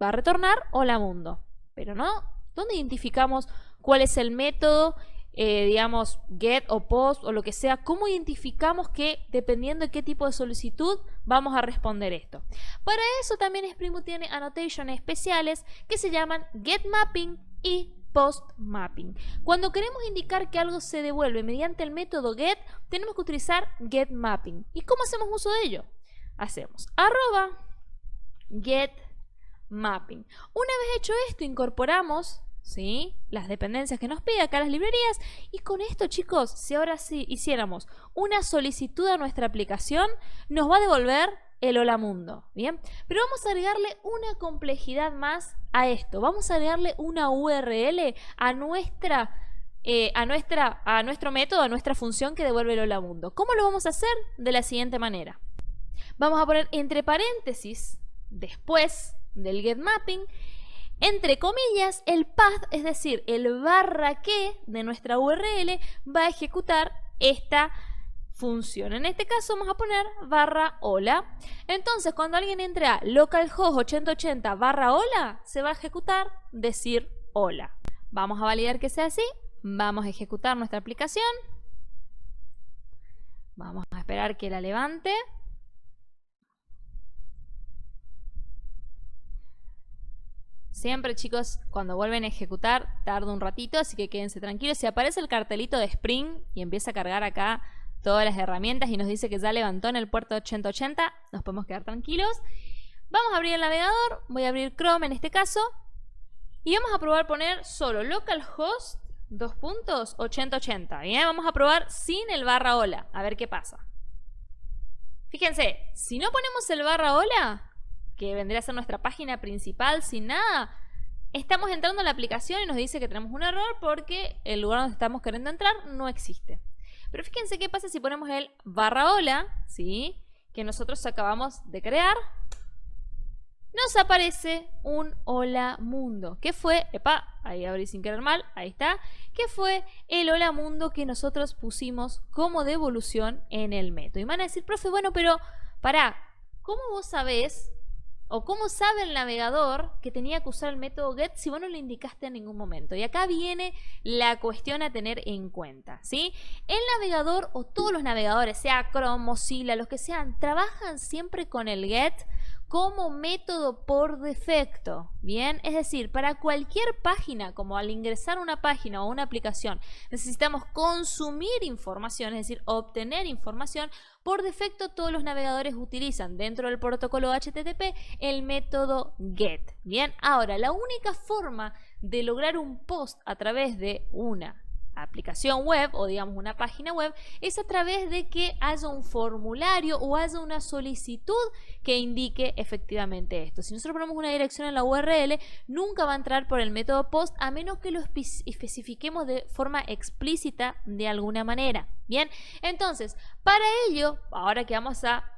va a retornar hola mundo. Pero no, ¿dónde identificamos cuál es el método? Digamos, get o post o lo que sea, ¿cómo identificamos que dependiendo de qué tipo de solicitud vamos a responder esto? Para eso también Spring Boot tiene annotations especiales que se llaman getMapping y postMapping. Cuando queremos indicar que algo se devuelve mediante el método get, tenemos que utilizar getMapping. ¿Y cómo hacemos uso de ello? Hacemos @getMapping. Una vez hecho esto, incorporamos, ¿sí?, las dependencias que nos pide acá las librerías, y con esto, chicos, si ahora sí hiciéramos una solicitud a nuestra aplicación, nos va a devolver el hola mundo, ¿bien? Pero vamos a agregarle una complejidad más a esto. Vamos a agregarle una URL a nuestro método, a nuestra función que devuelve el hola mundo. ¿Cómo lo vamos a hacer? De la siguiente manera. Vamos a poner entre paréntesis, después del getMapping, entre comillas, el path, es decir, el /que de nuestra URL va a ejecutar esta función. En este caso vamos a poner /hola. Entonces, cuando alguien entre a localhost 8080 /hola, se va a ejecutar decir hola. Vamos a validar que sea así. Vamos a ejecutar nuestra aplicación. Vamos a esperar que la levante. Siempre, chicos, cuando vuelven a ejecutar tarda un ratito, así que quédense tranquilos. Si aparece el cartelito de Spring y empieza a cargar acá todas las herramientas y nos dice que ya levantó en el puerto 8080, nos podemos quedar tranquilos. Vamos a abrir el navegador, voy a abrir Chrome en este caso, y vamos a probar poner solo localhost 8080. Bien, vamos a probar sin el /hola, a ver qué pasa. Fíjense, si no ponemos el /hola, que vendría a ser nuestra página principal sin nada, estamos entrando a la aplicación y nos dice que tenemos un error porque el lugar donde estamos queriendo entrar no existe. Pero fíjense qué pasa si ponemos el /hola, ¿sí?, que nosotros acabamos de crear. Nos aparece un hola mundo, que fue, ahí abrí sin querer mal, ahí está, que fue el hola mundo que nosotros pusimos como devolución en el método. Y van a decir, profe, bueno, pero pará, ¿cómo vos sabés o cómo sabe el navegador que tenía que usar el método get si vos no lo indicaste en ningún momento? Y acá viene la cuestión a tener en cuenta, ¿sí? El navegador o todos los navegadores, sea Chrome, Mozilla, los que sean, trabajan siempre con el get como método por defecto, ¿bien? Es decir, para cualquier página, como al ingresar una página o una aplicación, necesitamos consumir información, es decir, obtener información. Por defecto, todos los navegadores utilizan dentro del protocolo HTTP el método get, ¿bien? Ahora, la única forma de lograr un post a través de una aplicación web o digamos una página web es a través de que haya un formulario o haya una solicitud que indique efectivamente esto. Si nosotros ponemos una dirección en la URL, nunca va a entrar por el método post a menos que lo especifiquemos de forma explícita de alguna manera. Bien, entonces para ello, ahora que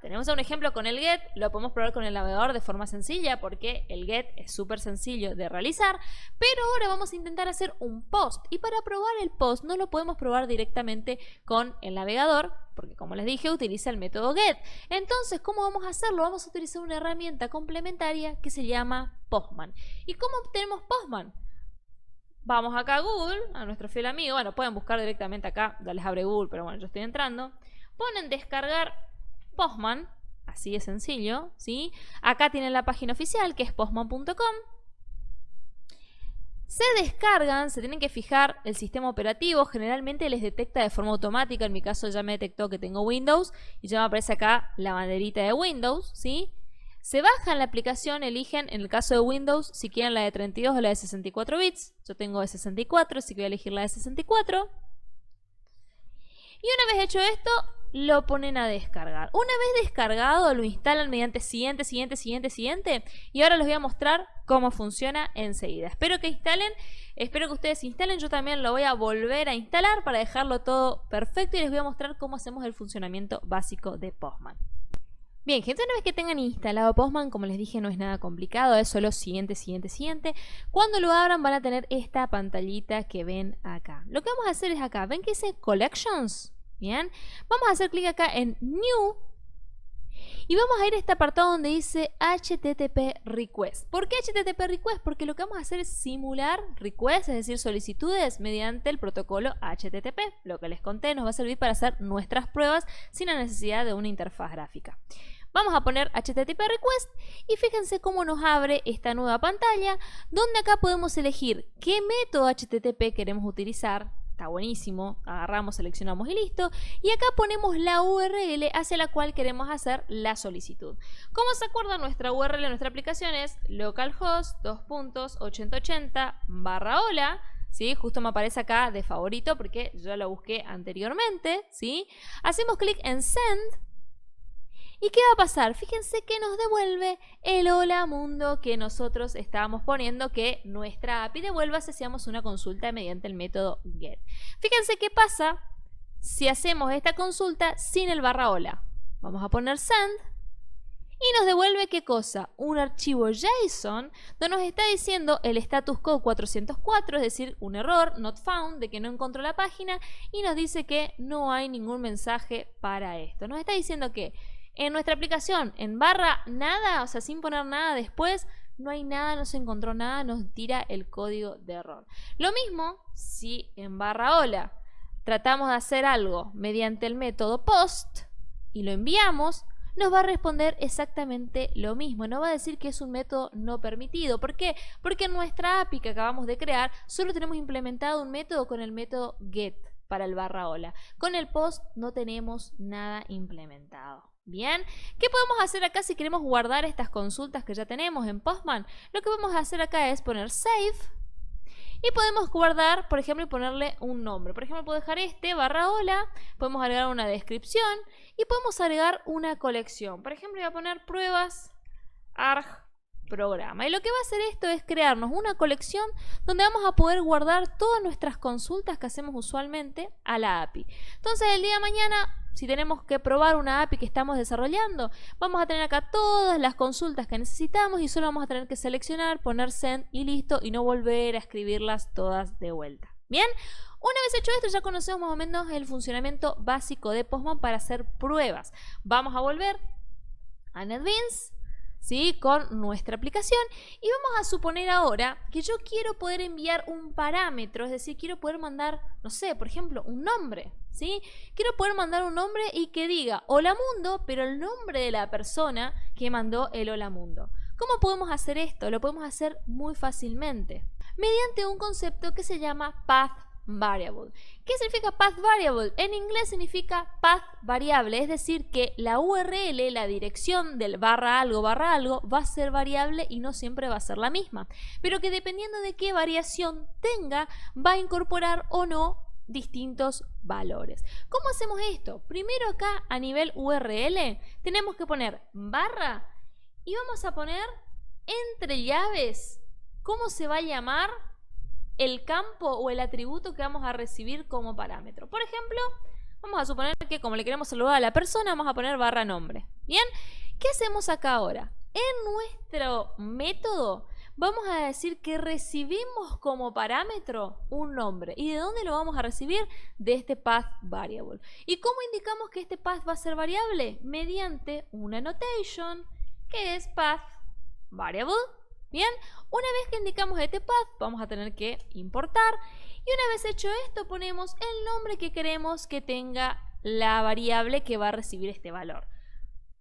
tenemos un ejemplo con el get, lo podemos probar con el navegador de forma sencilla porque el get es súper sencillo de realizar, pero ahora vamos a intentar hacer un post, y para probar el post no lo podemos probar directamente con el navegador porque, como les dije, utiliza el método get. Entonces, ¿cómo vamos a hacerlo? Vamos a utilizar una herramienta complementaria que se llama Postman. ¿Y cómo obtenemos Postman? Vamos acá a Google, a nuestro fiel amigo. Bueno, pueden buscar directamente acá, ya les abre Google, pero bueno, yo estoy entrando. Ponen descargar Postman, así de sencillo, ¿sí? Acá tienen la página oficial, que es postman.com. Se descargan, se tienen que fijar el sistema operativo, generalmente les detecta de forma automática, en mi caso ya me detectó que tengo Windows y ya me aparece acá la banderita de Windows, ¿sí? Se bajan la aplicación, eligen, en el caso de Windows, si quieren la de 32 o la de 64 bits. Yo tengo de 64, así que voy a elegir la de 64. Y una vez hecho esto, lo ponen a descargar. Una vez descargado, lo instalan mediante siguiente, y ahora les voy a mostrar cómo funciona enseguida. Espero que ustedes instalen, yo también lo voy a volver a instalar para dejarlo todo perfecto y les voy a mostrar cómo hacemos el funcionamiento básico de Postman. Bien, gente, una vez que tengan instalado Postman, como les dije, no es nada complicado, es solo siguiente. Cuando lo abran van a tener esta pantallita que ven acá. Lo que vamos a hacer es acá, ¿ven que dice Collections? Bien, vamos a hacer clic acá en New y vamos a ir a este apartado donde dice HTTP Request. ¿Por qué HTTP Request? Porque lo que vamos a hacer es simular requests, es decir, solicitudes mediante el protocolo HTTP. Lo que les conté nos va a servir para hacer nuestras pruebas sin la necesidad de una interfaz gráfica. Vamos a poner HTTP Request y fíjense cómo nos abre esta nueva pantalla donde acá podemos elegir qué método HTTP queremos utilizar. Está buenísimo, agarramos, seleccionamos y listo. Y acá ponemos la URL hacia la cual queremos hacer la solicitud. Como se acuerdan, nuestra URL de nuestra aplicación es localhost 2.8080/hola. ¿Sí? Justo me aparece acá de favorito porque yo lo busqué anteriormente. ¿Sí? Hacemos clic en Send. ¿Y qué va a pasar? Fíjense que nos devuelve el hola mundo que nosotros estábamos poniendo que nuestra API devuelva si hacíamos una consulta mediante el método GET. Fíjense qué pasa si hacemos esta consulta sin el /hola. Vamos a poner send y nos devuelve ¿qué cosa? Un archivo JSON donde nos está diciendo el status code 404, es decir, un error, not found, de que no encontró la página, y nos dice que no hay ningún mensaje para esto. Nos está diciendo que en nuestra aplicación, en _nada, o sea, sin poner nada después, no hay nada, no se encontró nada, nos tira el código de error. Lo mismo si en /hola tratamos de hacer algo mediante el método POST y lo enviamos, nos va a responder exactamente lo mismo. Nos va a decir que es un método no permitido. ¿Por qué? Porque en nuestra API que acabamos de crear solo tenemos implementado un método con el método GET para el /hola. Con el POST no tenemos nada implementado. Bien, ¿qué podemos hacer acá si queremos guardar estas consultas que ya tenemos en Postman? Lo que vamos a hacer acá es poner Save y podemos guardar, por ejemplo, y ponerle un nombre. Por ejemplo, puedo dejar /hola, podemos agregar una descripción y podemos agregar una colección. Por ejemplo, voy a poner pruebas ARG programa. Y lo que va a hacer esto es crearnos una colección donde vamos a poder guardar todas nuestras consultas que hacemos usualmente a la API. Entonces, el día de mañana, si tenemos que probar una API que estamos desarrollando, vamos a tener acá todas las consultas que necesitamos y solo vamos a tener que seleccionar, poner send y listo, y no volver a escribirlas todas de vuelta. Bien, una vez hecho esto ya conocemos más o menos el funcionamiento básico de Postman para hacer pruebas. Vamos a volver a NetBeans, ¿sí? Con nuestra aplicación, y vamos a suponer ahora que yo quiero poder enviar un parámetro, es decir, quiero poder mandar, no sé, por ejemplo, un nombre, ¿sí? Quiero poder mandar un nombre y que diga hola mundo, pero el nombre de la persona que mandó el hola mundo. ¿Cómo podemos hacer esto? Lo podemos hacer muy fácilmente mediante un concepto que se llama path variable. ¿Qué significa path variable? En inglés significa path variable, es decir, que la URL, la dirección del /algo va a ser variable y no siempre va a ser la misma, pero que dependiendo de qué variación tenga, va a incorporar o no distintos valores. ¿Cómo hacemos esto? Primero acá a nivel URL tenemos que poner barra y vamos a poner entre llaves cómo se va a llamar el campo o el atributo que vamos a recibir como parámetro. Por ejemplo, vamos a suponer que como le queremos saludar a la persona, vamos a poner /nombre. Bien, ¿qué hacemos acá ahora? En nuestro método vamos a decir que recibimos como parámetro un nombre. ¿Y de dónde lo vamos a recibir? De este path variable. ¿Y cómo indicamos que este path va a ser variable? Mediante una annotation que es path variable. Bien, una vez que indicamos este path, vamos a tener que importar. Y una vez hecho esto, ponemos el nombre que queremos que tenga la variable que va a recibir este valor.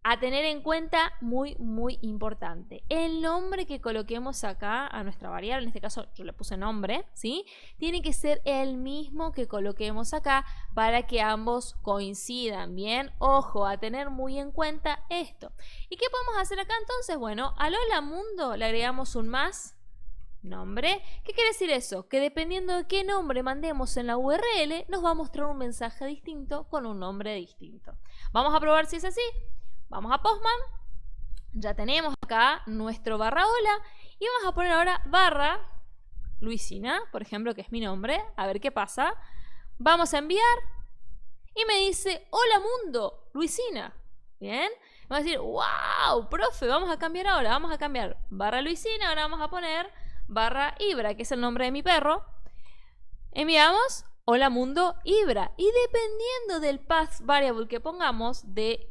a tener en cuenta, muy importante, el nombre que coloquemos acá a nuestra variable, en este caso yo le puse nombre, ¿sí? Tiene que ser el mismo que coloquemos acá para que ambos coincidan, ¿bien? Ojo, a tener muy en cuenta esto. ¿Y qué podemos hacer acá entonces? Bueno, al hola mundo le agregamos un más nombre. ¿Qué quiere decir eso? Que dependiendo de qué nombre mandemos en la URL, nos va a mostrar un mensaje distinto con un nombre distinto. Vamos a probar si es así. Vamos a Postman, ya tenemos acá nuestro barra hola y vamos a poner ahora barra Luisina, por ejemplo, que es mi nombre, a ver qué pasa. Vamos a enviar y me dice, hola mundo, Luisina. Bien, vamos a decir, wow, profe, vamos a cambiar ahora, vamos a cambiar barra Luisina, ahora vamos a poner barra Ibra, que es el nombre de mi perro. Enviamos, hola mundo, Ibra. Y dependiendo del path variable que pongamos, de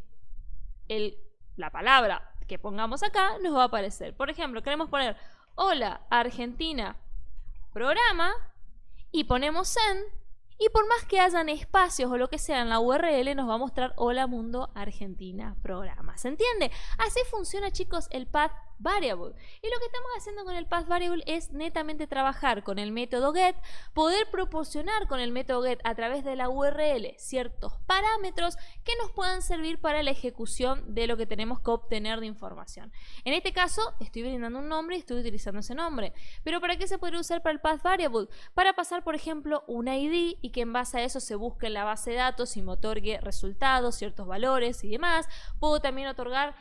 la palabra que pongamos acá, nos va a aparecer. Por ejemplo, queremos poner hola Argentina programa y ponemos send, y por más que hayan espacios o lo que sea en la URL, nos va a mostrar hola mundo Argentina programa. ¿Se entiende? Así funciona, chicos, el path variable. Y lo que estamos haciendo con el path variable es netamente trabajar con el método get, poder proporcionar con el método get a través de la URL ciertos parámetros que nos puedan servir para la ejecución de lo que tenemos que obtener de información. En este caso estoy brindando un nombre y estoy utilizando ese nombre. Pero ¿para qué se puede usar para el path variable? Para pasar, por ejemplo, un ID y que en base a eso se busque en la base de datos y me otorgue resultados, ciertos valores y demás. Puedo también otorgar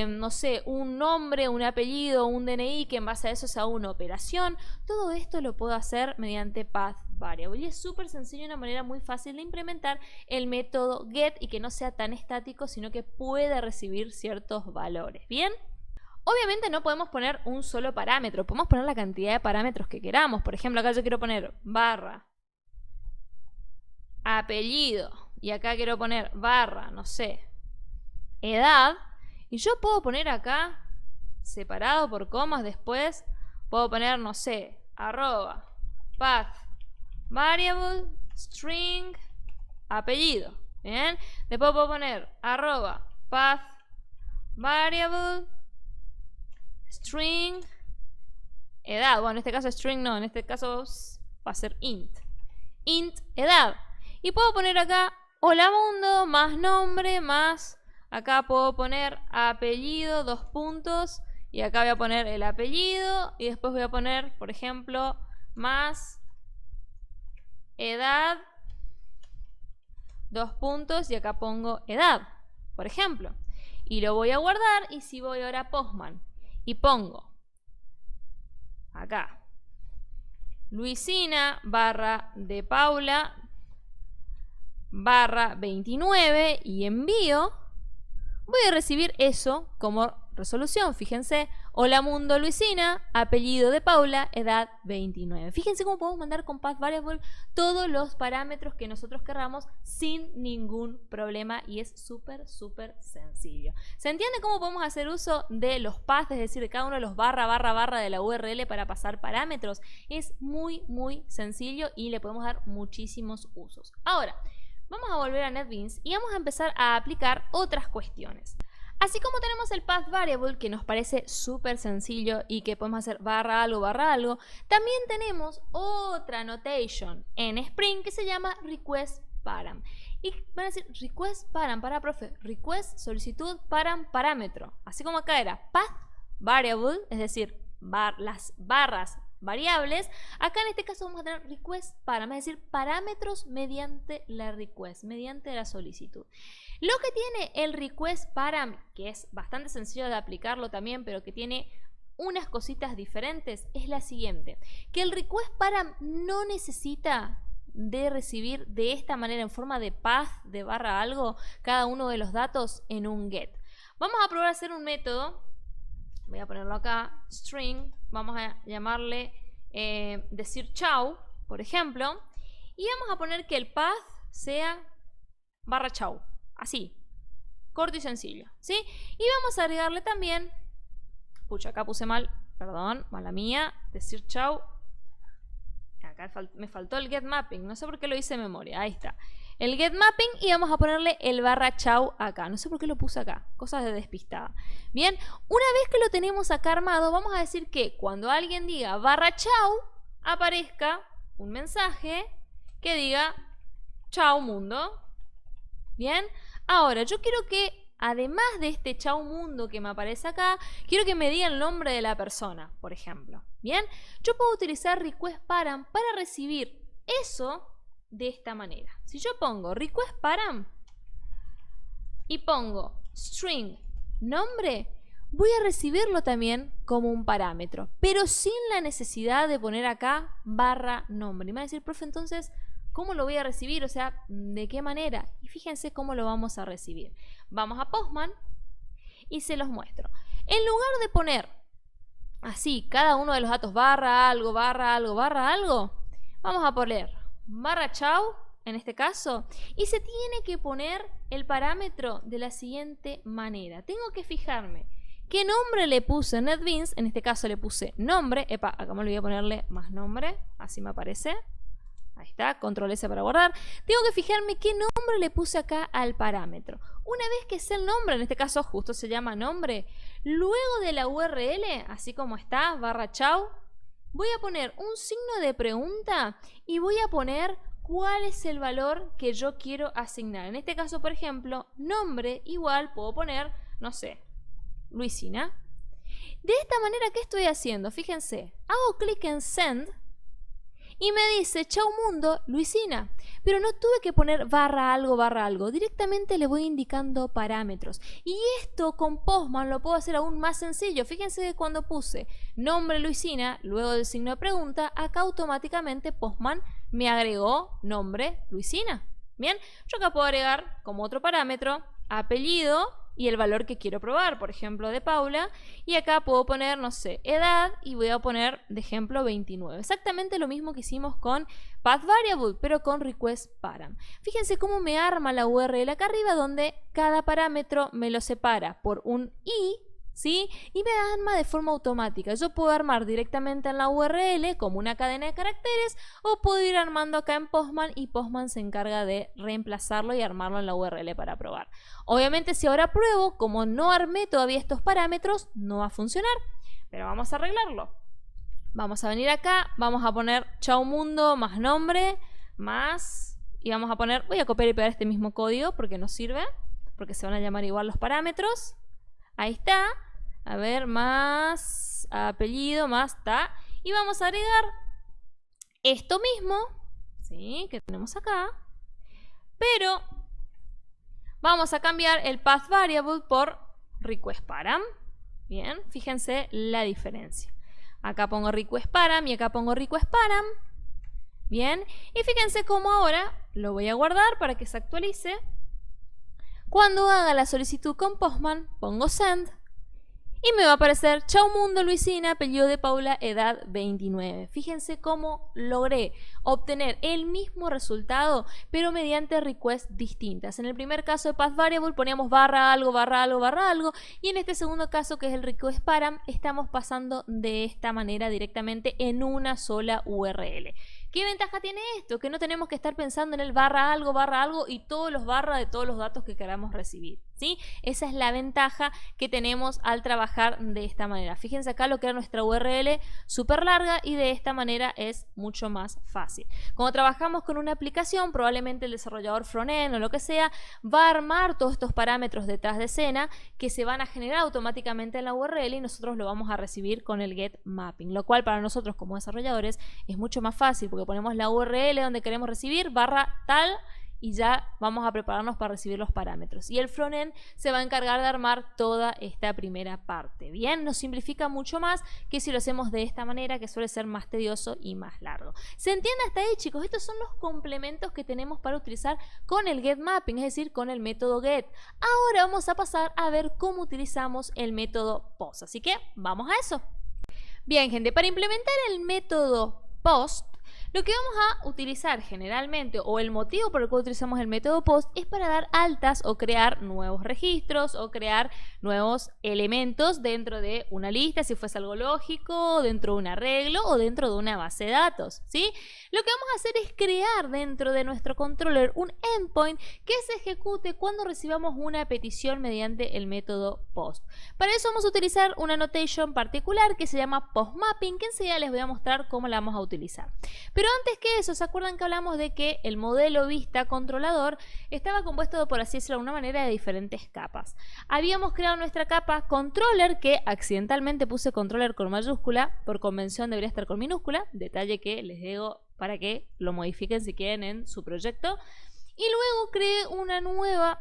no sé, un nombre, un apellido, un DNI que en base a eso sea una operación. Todo esto lo puedo hacer mediante path variable y es súper sencillo y una manera muy fácil de implementar el método get y que no sea tan estático, sino que pueda recibir ciertos valores. ¿Bien? Obviamente no podemos poner un solo parámetro, podemos poner la cantidad de parámetros que queramos. Por ejemplo, acá yo quiero poner barra apellido y acá quiero poner barra, no sé, edad. Y yo puedo poner acá, separado por comas después, puedo poner, no sé, arroba, path, variable, string, apellido. ¿Bien? Después puedo poner arroba, path, variable, string, edad. Bueno, en este caso string no, en este caso va a ser int. Int, edad. Y puedo poner acá, hola mundo, más nombre, más... Acá puedo poner apellido, 2 puntos, y acá voy a poner el apellido, y después voy a poner, por ejemplo, más edad, 2 puntos, y acá pongo edad, por ejemplo. Y lo voy a guardar, y si voy ahora a Postman, y pongo acá, Luisina barra de Paula barra 29, y envío, voy a recibir eso como resolución. Fíjense, hola mundo Luisina, apellido de Paula, edad 29. Fíjense cómo podemos mandar con path variable todos los parámetros que nosotros querramos sin ningún problema y es súper sencillo. ¿Se entiende cómo podemos hacer uso de los paths, es decir, de cada uno de los barra de la URL para pasar parámetros? Es muy sencillo y le podemos dar muchísimos usos. Ahora, vamos a volver a NetBeans y vamos a empezar a aplicar otras cuestiones. Así como tenemos el path variable, que nos parece súper sencillo y que podemos hacer barra algo, también tenemos otra notation en Spring que se llama request param. Y van a decir request param, para profe, request, solicitud, param, parámetro. Así como acá era path variable, es decir, las barras variables, acá en este caso vamos a tener request param, es decir, parámetros mediante la request, mediante la solicitud. Lo que tiene el request param, que es bastante sencillo de aplicarlo también, pero que tiene unas cositas diferentes, es la siguiente, que el request param no necesita de recibir de esta manera en forma de path, de barra algo, cada uno de los datos en un get. Vamos a probar a hacer un método. Voy a ponerlo acá, string, vamos a llamarle decir chau, por ejemplo, y vamos a poner que el path sea barra chau, así, corto y sencillo, ¿sí? Y vamos a agregarle también, pucha, acá puse mal, perdón, mala mía, decir chau, acá me faltó el get mapping, no sé por qué lo hice de memoria, ahí está. el getMapping y vamos a ponerle el /chau acá. No sé por qué lo puse acá, cosas de despistada. Bien, una vez que lo tenemos acá armado, vamos a decir que cuando alguien diga /chau, aparezca un mensaje que diga chau mundo. Bien, ahora yo quiero que, además de este chau mundo que me aparece acá, quiero que me diga el nombre de la persona, por ejemplo. Bien, yo puedo utilizar request_param para recibir eso de esta manera. Si yo pongo request_param y pongo string nombre, voy a recibirlo también como un parámetro, pero sin la necesidad de poner acá /nombre. Y me va a decir, profe, entonces, ¿cómo lo voy a recibir? O sea, ¿de qué manera? Y fíjense cómo lo vamos a recibir. Vamos a Postman y se los muestro. En lugar de poner así cada uno de los datos /algo, /algo, vamos a poner /chau en este caso, y se tiene que poner el parámetro de la siguiente manera. Tengo que fijarme qué nombre le puse en NetBeans. En este caso le puse nombre. Epa, acá me olvidé de ponerle más nombre, así me aparece. Ahí está, control S para guardar. Tengo que fijarme qué nombre le puse acá al parámetro. Una vez que sé el nombre, en este caso justo se llama nombre, luego de la URL, así como está, /chau, voy a poner un signo de pregunta y voy a poner cuál es el valor que yo quiero asignar. En este caso, por ejemplo, nombre igual puedo poner, no sé, Luisina. De esta manera, ¿qué estoy haciendo? Fíjense, hago clic en Send y me dice, chau mundo, Luisina. Pero no tuve que poner /algo. Directamente le voy indicando parámetros. Y esto con Postman lo puedo hacer aún más sencillo. Fíjense que cuando puse nombre Luisina, luego del signo de pregunta, acá automáticamente Postman me agregó nombre Luisina. Bien, yo acá puedo agregar como otro parámetro apellido y el valor que quiero probar, por ejemplo de Paula, y acá puedo poner, no sé, edad, y voy a poner de ejemplo 29. Exactamente lo mismo que hicimos con pathVariable, pero con request_param. Fíjense cómo me arma la URL acá arriba, donde cada parámetro me lo separa por un i, ¿sí? Y me arma de forma automática. Yo puedo armar directamente en la URL como una cadena de caracteres, o puedo ir armando acá en Postman y Postman se encarga de reemplazarlo y armarlo en la URL para probar. Obviamente, si ahora pruebo, como no armé todavía estos parámetros, no va a funcionar, pero vamos a arreglarlo. Vamos a venir acá, vamos a poner chau mundo más nombre más, y vamos a poner, voy a copiar y pegar este mismo código porque nos sirve, porque se van a llamar igual los parámetros. Ahí está. A ver, más apellido, más ta. Y vamos a agregar esto mismo, ¿sí? Que tenemos acá. Pero vamos a cambiar el pathVariable por request_param. Bien, fíjense la diferencia. Acá pongo request_param y acá pongo request_param. Bien, y fíjense cómo ahora lo voy a guardar para que se actualice. Cuando haga la solicitud con Postman, pongo Send y me va a aparecer chau mundo Luisina, apellido de Paula, edad 29. Fíjense cómo logré obtener el mismo resultado, pero mediante requests distintas. En el primer caso de pathVariable poníamos /algo, y en este segundo caso, que es el request_param, estamos pasando de esta manera directamente en una sola URL. ¿Qué ventaja tiene esto? Que no tenemos que estar pensando en el /algo y todos los barras de todos los datos que queramos recibir, ¿sí? Esa es la ventaja que tenemos al trabajar de esta manera. Fíjense acá lo que era nuestra URL súper larga, y de esta manera es mucho más fácil. Cuando trabajamos con una aplicación, probablemente el desarrollador frontend o lo que sea va a armar todos estos parámetros detrás de escena que se van a generar automáticamente en la URL, y nosotros lo vamos a recibir con el getMapping, lo cual para nosotros como desarrolladores es mucho más fácil, porque ponemos la URL donde queremos recibir /tal y ya vamos a prepararnos para recibir los parámetros. Y el frontend se va a encargar de armar toda esta primera parte. Bien, nos simplifica mucho más que si lo hacemos de esta manera, que suele ser más tedioso y más largo. ¿Se entiende hasta ahí, chicos? Estos son los complementos que tenemos para utilizar con el getMapping, es decir, con el método get. Ahora vamos a pasar a ver cómo utilizamos el método post. Así que vamos a eso. Bien, gente, para implementar el método post, Lo que vamos a utilizar generalmente, o el motivo por el cual utilizamos el método POST, es para dar altas o crear nuevos registros o crear nuevos elementos dentro de una lista, si fuese algo lógico, dentro de un arreglo o dentro de una base de datos, ¿sí? Lo que vamos a hacer es crear dentro de nuestro controller un endpoint que se ejecute cuando recibamos una petición mediante el método POST. Para eso vamos a utilizar una notation particular que se llama PostMapping, que enseguida les voy a mostrar cómo la vamos a utilizar. Pero antes que eso, ¿se acuerdan que hablamos de que el modelo vista controlador estaba compuesto, por así decirlo de alguna manera, de diferentes capas? Habíamos creado nuestra capa controller, que accidentalmente puse controller con mayúscula, por convención debería estar con minúscula, detalle que les digo para que lo modifiquen si quieren en su proyecto. Y luego creé una nueva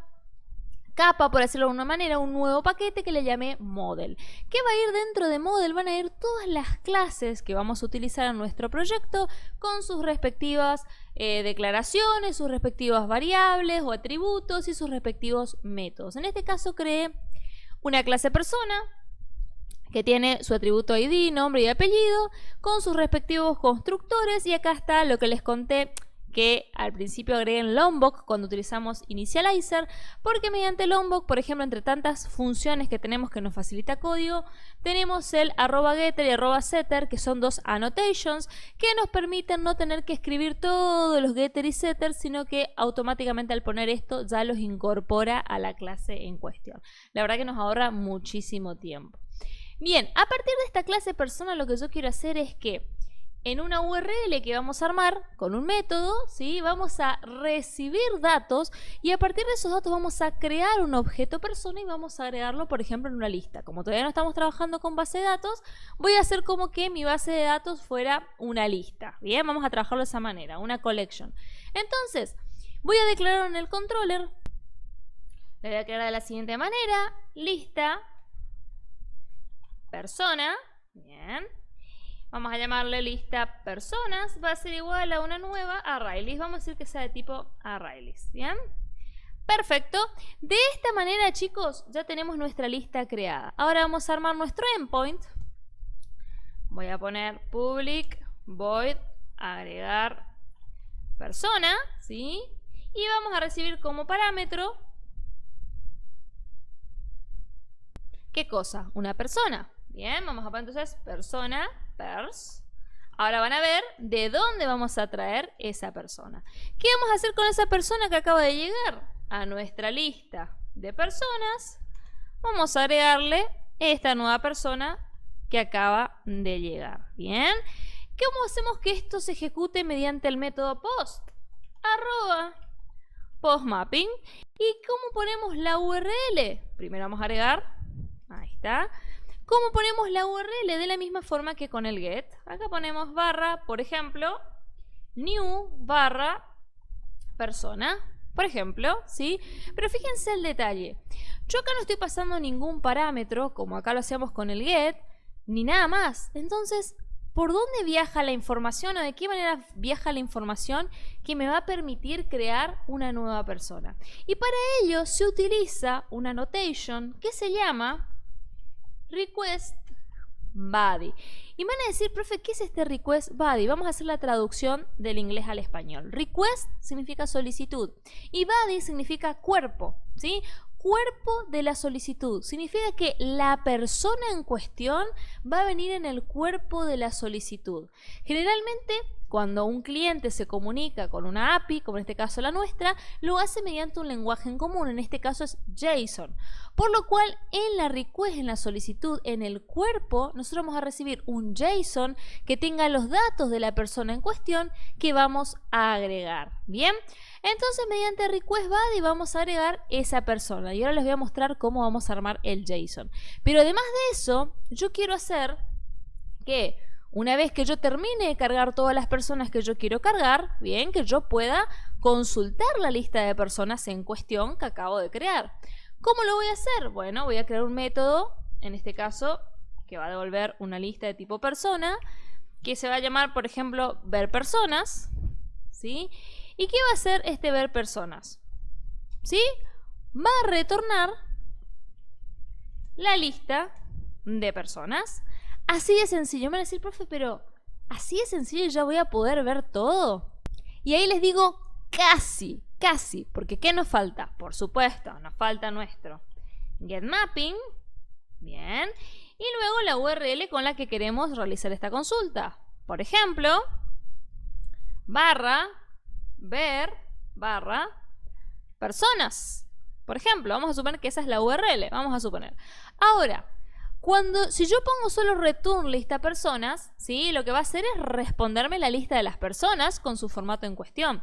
capa, por decirlo de alguna manera, un nuevo paquete que le llamé Model. ¿Qué va a ir dentro de Model? Van a ir todas las clases que vamos a utilizar en nuestro proyecto con sus respectivas declaraciones, sus respectivas variables o atributos y sus respectivos métodos. En este caso creé una clase persona que tiene su atributo ID, nombre y apellido, con sus respectivos constructores, y acá está lo que les conté, que al principio agregué en Lombok cuando utilizamos Initializer, porque mediante Lombok, por ejemplo, entre tantas funciones que tenemos que nos facilita código, tenemos el @getter y @setter, que son dos annotations que nos permiten no tener que escribir todos los getter y setter, sino que automáticamente al poner esto ya los incorpora a la clase en cuestión. La verdad que nos ahorra muchísimo tiempo. Bien, a partir de esta clase persona, lo que yo quiero hacer es que en una URL que vamos a armar con un método, ¿sí?, vamos a recibir datos, y a partir de esos datos vamos a crear un objeto persona y vamos a agregarlo, por ejemplo, en una lista. Como todavía no estamos trabajando con base de datos, voy a hacer como que mi base de datos fuera una lista. Bien, vamos a trabajarlo de esa manera, una collection. Entonces, voy a declarar en el controller, le voy a declarar de la siguiente manera: lista persona. Bien. Vamos a llamarle lista personas. Va a ser igual a una nueva arraylist. Vamos a decir que sea de tipo arraylist. ¿Bien? Perfecto. De esta manera, chicos, ya tenemos nuestra lista creada. Ahora vamos a armar nuestro endpoint. Voy a poner public void agregar persona, ¿sí? Y vamos a recibir como parámetro, ¿qué cosa? Una persona. Bien, vamos a poner entonces persona, pers. Ahora van a ver de dónde vamos a traer esa persona. ¿Qué vamos a hacer con esa persona que acaba de llegar? A nuestra lista de personas vamos a agregarle esta nueva persona que acaba de llegar. Bien, ¿cómo hacemos que esto se ejecute mediante el método post? @postmapping. ¿Y cómo ponemos la URL? Primero vamos a agregar, ahí está. ¿Cómo ponemos la URL? De la misma forma que con el get. Acá ponemos barra, por ejemplo, new barra persona, por ejemplo, ¿sí? Pero fíjense el detalle. Yo acá no estoy pasando ningún parámetro, como acá lo hacíamos con el get, ni nada más. Entonces, ¿por dónde viaja la información o de qué manera viaja la información que me va a permitir crear una nueva persona? Y para ello se utiliza una notation que se llama request body. Y van a decir, profe, ¿qué es este request body? Vamos a hacer la traducción del inglés al español. Request significa solicitud y body significa cuerpo, ¿sí? Cuerpo de la solicitud. Significa que la persona en cuestión va a venir en el cuerpo de la solicitud. Generalmente, cuando un cliente se comunica con una API, como en este caso la nuestra, lo hace mediante un lenguaje en común, en este caso es JSON. Por lo cual, en la request, en la solicitud, en el cuerpo, nosotros vamos a recibir un JSON que tenga los datos de la persona en cuestión que vamos a agregar. Bien, entonces mediante request body vamos a agregar esa persona. Y ahora les voy a mostrar cómo vamos a armar el JSON. Pero además de eso, yo quiero hacer que una vez que yo termine de cargar todas las personas que yo quiero cargar, bien, que yo pueda consultar la lista de personas en cuestión que acabo de crear. ¿Cómo lo voy a hacer? Bueno, voy a crear un método, en este caso, que va a devolver una lista de tipo persona, que se va a llamar, por ejemplo, ver personas, ¿sí? ¿Y qué va a hacer este ver personas? ¿Sí? Va a retornar la lista de personas. Así de sencillo. Me van a decir, profe, pero Así de sencillo ya voy a poder ver todo. Y ahí les digo casi, porque ¿qué nos falta? Por supuesto, nos falta nuestro getMapping, bien, y luego la URL con la que queremos realizar esta consulta. Por ejemplo, /ver/ personas. Por ejemplo, vamos a suponer que esa es la URL, vamos a suponer. Ahora, si yo pongo solo return lista personas, ¿sí? Lo que va a hacer es responderme la lista de las personas con su formato en cuestión.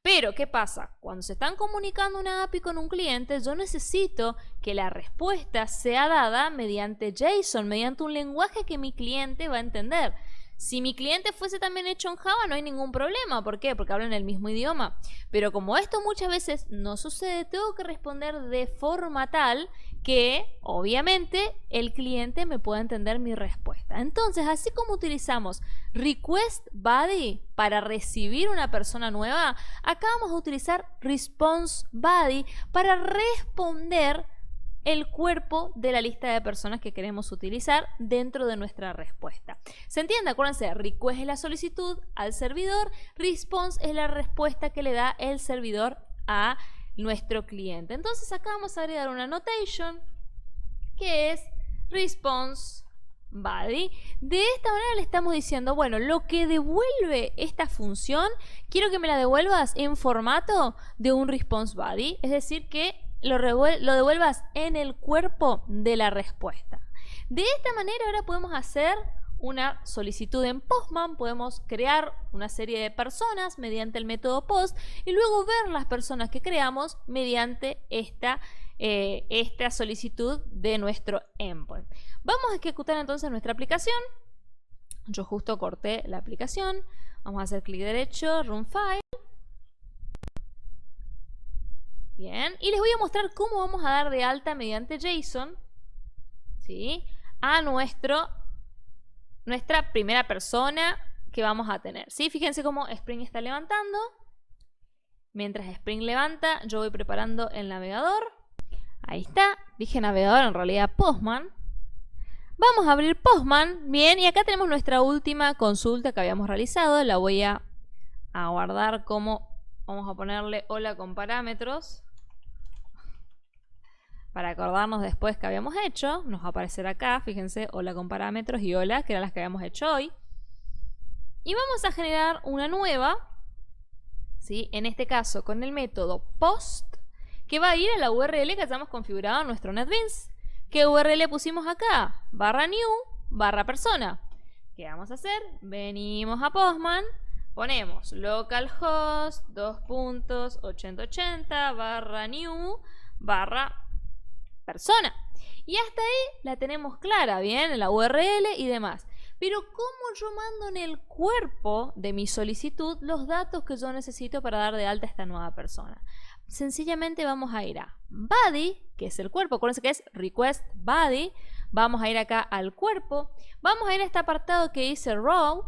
Pero, ¿qué pasa? Cuando se están comunicando una API con un cliente, yo necesito que la respuesta sea dada mediante JSON, mediante un lenguaje que mi cliente va a entender. Si mi cliente fuese también hecho en Java, no hay ningún problema. ¿Por qué? Porque hablan el mismo idioma. Pero como esto muchas veces no sucede, tengo que responder de forma tal que, obviamente, el cliente me pueda entender mi respuesta. Entonces, así como utilizamos request_body para recibir una persona nueva, acá vamos a utilizar response_body para responder el cuerpo de la lista de personas que queremos utilizar dentro de nuestra respuesta. ¿Se entiende? Acuérdense, request es la solicitud al servidor, response es la respuesta que le da el servidor a nuestro cliente. Entonces acá vamos a agregar una annotation que es response_body. De esta manera le estamos diciendo, bueno, lo que devuelve esta función, quiero que me la devuelvas en formato de un response_body, es decir, que lo devuelvas en el cuerpo de la respuesta. De esta manera ahora podemos hacer una solicitud en Postman, podemos crear una serie de personas mediante el método post y luego ver las personas que creamos mediante esta solicitud de nuestro endpoint. Vamos a ejecutar entonces nuestra aplicación. Yo justo corté la aplicación. Vamos a hacer clic derecho, Run File. Bien, y les voy a mostrar cómo vamos a dar de alta mediante JSON, ¿sí?, a nuestra primera persona que vamos a tener, ¿sí? Fíjense cómo Spring está levantando. Mientras Spring levanta, yo voy preparando el navegador. Ahí está, dije navegador, en realidad Postman. Vamos a abrir Postman, bien, y acá tenemos nuestra última consulta que habíamos realizado. La voy a guardar como, vamos a ponerle hola con parámetros, para acordarnos después que habíamos hecho. Nos va a aparecer acá, fíjense, hola con parámetros y hola, que eran las que habíamos hecho hoy. Y vamos a generar una nueva, ¿sí?, en este caso con el método post, que va a ir a la URL que hayamos configurado en nuestro NetBeans. ¿Qué URL pusimos acá? /new/persona. ¿Qué vamos a hacer? Venimos a Postman, ponemos localhost 2.8080/new/persona. Y hasta ahí la tenemos clara, bien, en la URL y demás. Pero ¿cómo yo mando en el cuerpo de mi solicitud los datos que yo necesito para dar de alta a esta nueva persona? Sencillamente vamos a ir a body, que es el cuerpo, acuérdense que es request body. Vamos a ir acá al cuerpo, vamos a ir a este apartado que dice row,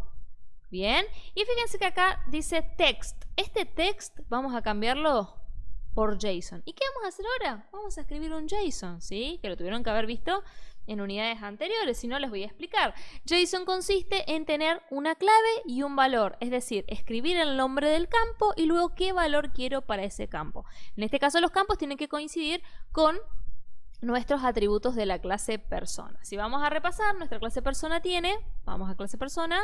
bien, y fíjense que acá dice text. Este text vamos a cambiarlo por JSON. ¿Y qué vamos a hacer ahora? Vamos a escribir un JSON, ¿sí?, que lo tuvieron que haber visto en unidades anteriores, si no les voy a explicar. JSON consiste en tener una clave y un valor, es decir, escribir el nombre del campo y luego qué valor quiero para ese campo. En este caso los campos tienen que coincidir con nuestros atributos de la clase persona. Si vamos a repasar, nuestra clase persona vamos a clase persona,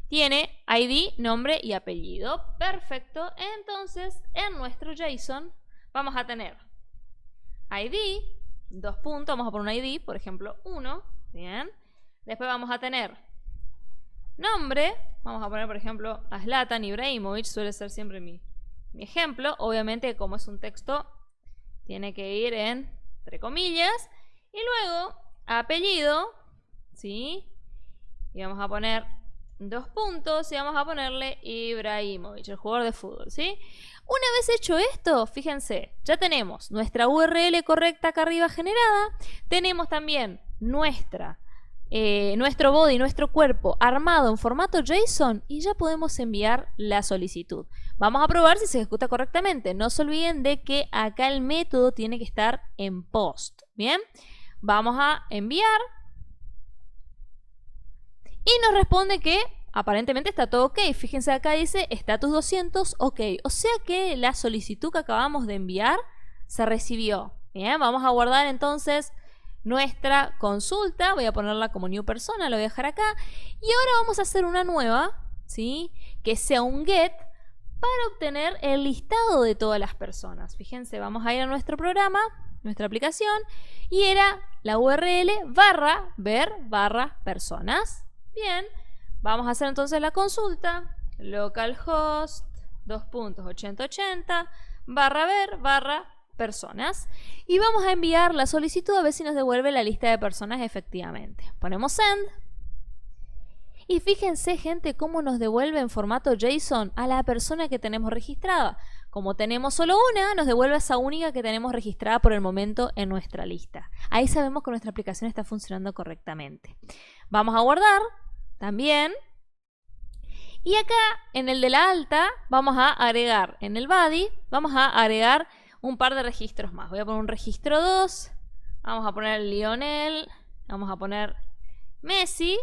tiene ID, nombre y apellido. Perfecto. Entonces, en nuestro JSON vamos a tener ID, vamos a poner un ID, por ejemplo, 1. Bien. Después vamos a tener nombre. Vamos a poner, por ejemplo, a Zlatan Ibrahimovic. Suele ser siempre mi ejemplo. Obviamente, como es un texto, tiene que ir entre comillas. Y luego, apellido, ¿sí? Y vamos a poner 2 puntos y vamos a ponerle Ibrahimovic, el jugador de fútbol, ¿sí? Una vez hecho esto, fíjense, ya tenemos nuestra URL correcta acá arriba generada, tenemos también nuestro body, nuestro cuerpo armado en formato JSON y ya podemos enviar la solicitud. Vamos a probar si se ejecuta correctamente. No se olviden de que acá el método tiene que estar en post, ¿bien? Vamos a enviar. Y nos responde que aparentemente está todo ok. Fíjense acá dice status 200, ok. O sea que la solicitud que acabamos de enviar se recibió. Bien, vamos a guardar entonces nuestra consulta. Voy a ponerla como new persona, lo voy a dejar acá. Y ahora vamos a hacer una nueva, ¿sí? Que sea un get para obtener el listado de todas las personas. Fíjense, vamos a ir a nuestro programa, nuestra aplicación, y era la URL /ver/personas. Bien, vamos a hacer entonces la consulta localhost 2.8080/ver/personas y vamos a enviar la solicitud a ver si nos devuelve la lista de personas efectivamente. Ponemos send. Y fíjense, gente, cómo nos devuelve en formato JSON a la persona que tenemos registrada. Como tenemos solo una, nos devuelve a esa única que tenemos registrada por el momento en nuestra lista. Ahí sabemos que nuestra aplicación está funcionando correctamente. Vamos a guardar también. Y acá, en el de la alta, vamos a agregar, en el body, vamos a agregar un par de registros más. Voy a poner un registro 2. Vamos a poner Lionel. Vamos a poner Messi.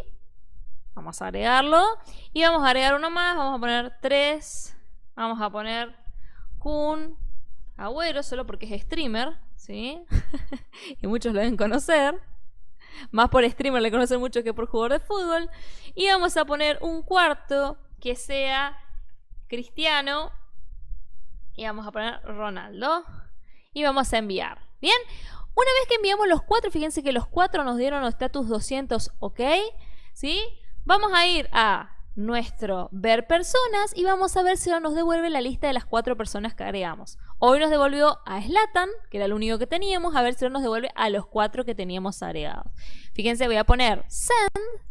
Vamos a agregarlo. Y vamos a agregar uno más. Vamos a poner 3. Vamos a poner Kun Agüero, solo porque es streamer, ¿sí? Y muchos lo deben conocer. Más por streamer le conocen mucho que por jugador de fútbol. Y vamos a poner un cuarto que sea Cristiano. Y vamos a poner Ronaldo. Y vamos a enviar. Bien, una vez que enviamos los 4, fíjense que los 4 nos dieron los status 200, ok, ¿sí? Vamos a ir a nuestro ver personas y vamos a ver si nos devuelve la lista de las 4 personas que agregamos. Hoy nos devolvió a Zlatan, que era el único que teníamos, a ver si nos devuelve a los 4 que teníamos agregados. Fíjense, voy a poner send.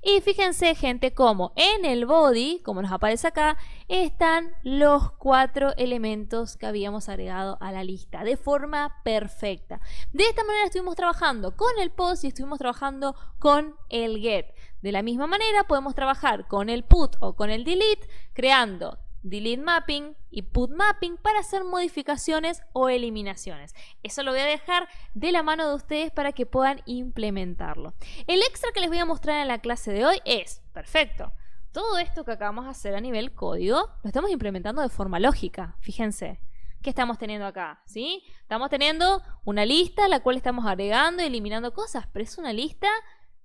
Y fíjense, gente, como en el body, como nos aparece acá, están los 4 elementos que habíamos agregado a la lista de forma perfecta. De esta manera estuvimos trabajando con el post y estuvimos trabajando con el get. De la misma manera podemos trabajar con el put o con el delete, creando delete mapping y put mapping para hacer modificaciones o eliminaciones. Eso lo voy a dejar de la mano de ustedes para que puedan implementarlo. El extra que les voy a mostrar en la clase de hoy es, perfecto, todo esto que acabamos de hacer a nivel código, lo estamos implementando de forma lógica. Fíjense, ¿qué estamos teniendo acá? ¿Sí? Estamos teniendo una lista a la cual estamos agregando y eliminando cosas, pero es una lista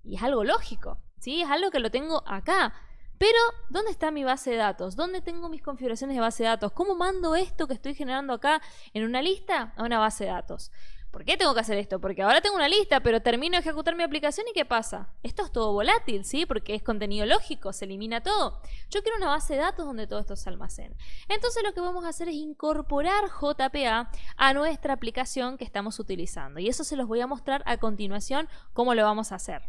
y es algo lógico, ¿sí? Es algo que lo tengo acá. Pero, ¿dónde está mi base de datos? ¿Dónde tengo mis configuraciones de base de datos? ¿Cómo mando esto que estoy generando acá en una lista a una base de datos? ¿Por qué tengo que hacer esto? Porque ahora tengo una lista, pero termino de ejecutar mi aplicación y ¿qué pasa? Esto es todo volátil, ¿sí? Porque es contenido lógico, se elimina todo. Yo quiero una base de datos donde todo esto se almacene. Entonces lo que vamos a hacer es incorporar JPA a nuestra aplicación que estamos utilizando. Y eso se los voy a mostrar a continuación cómo lo vamos a hacer.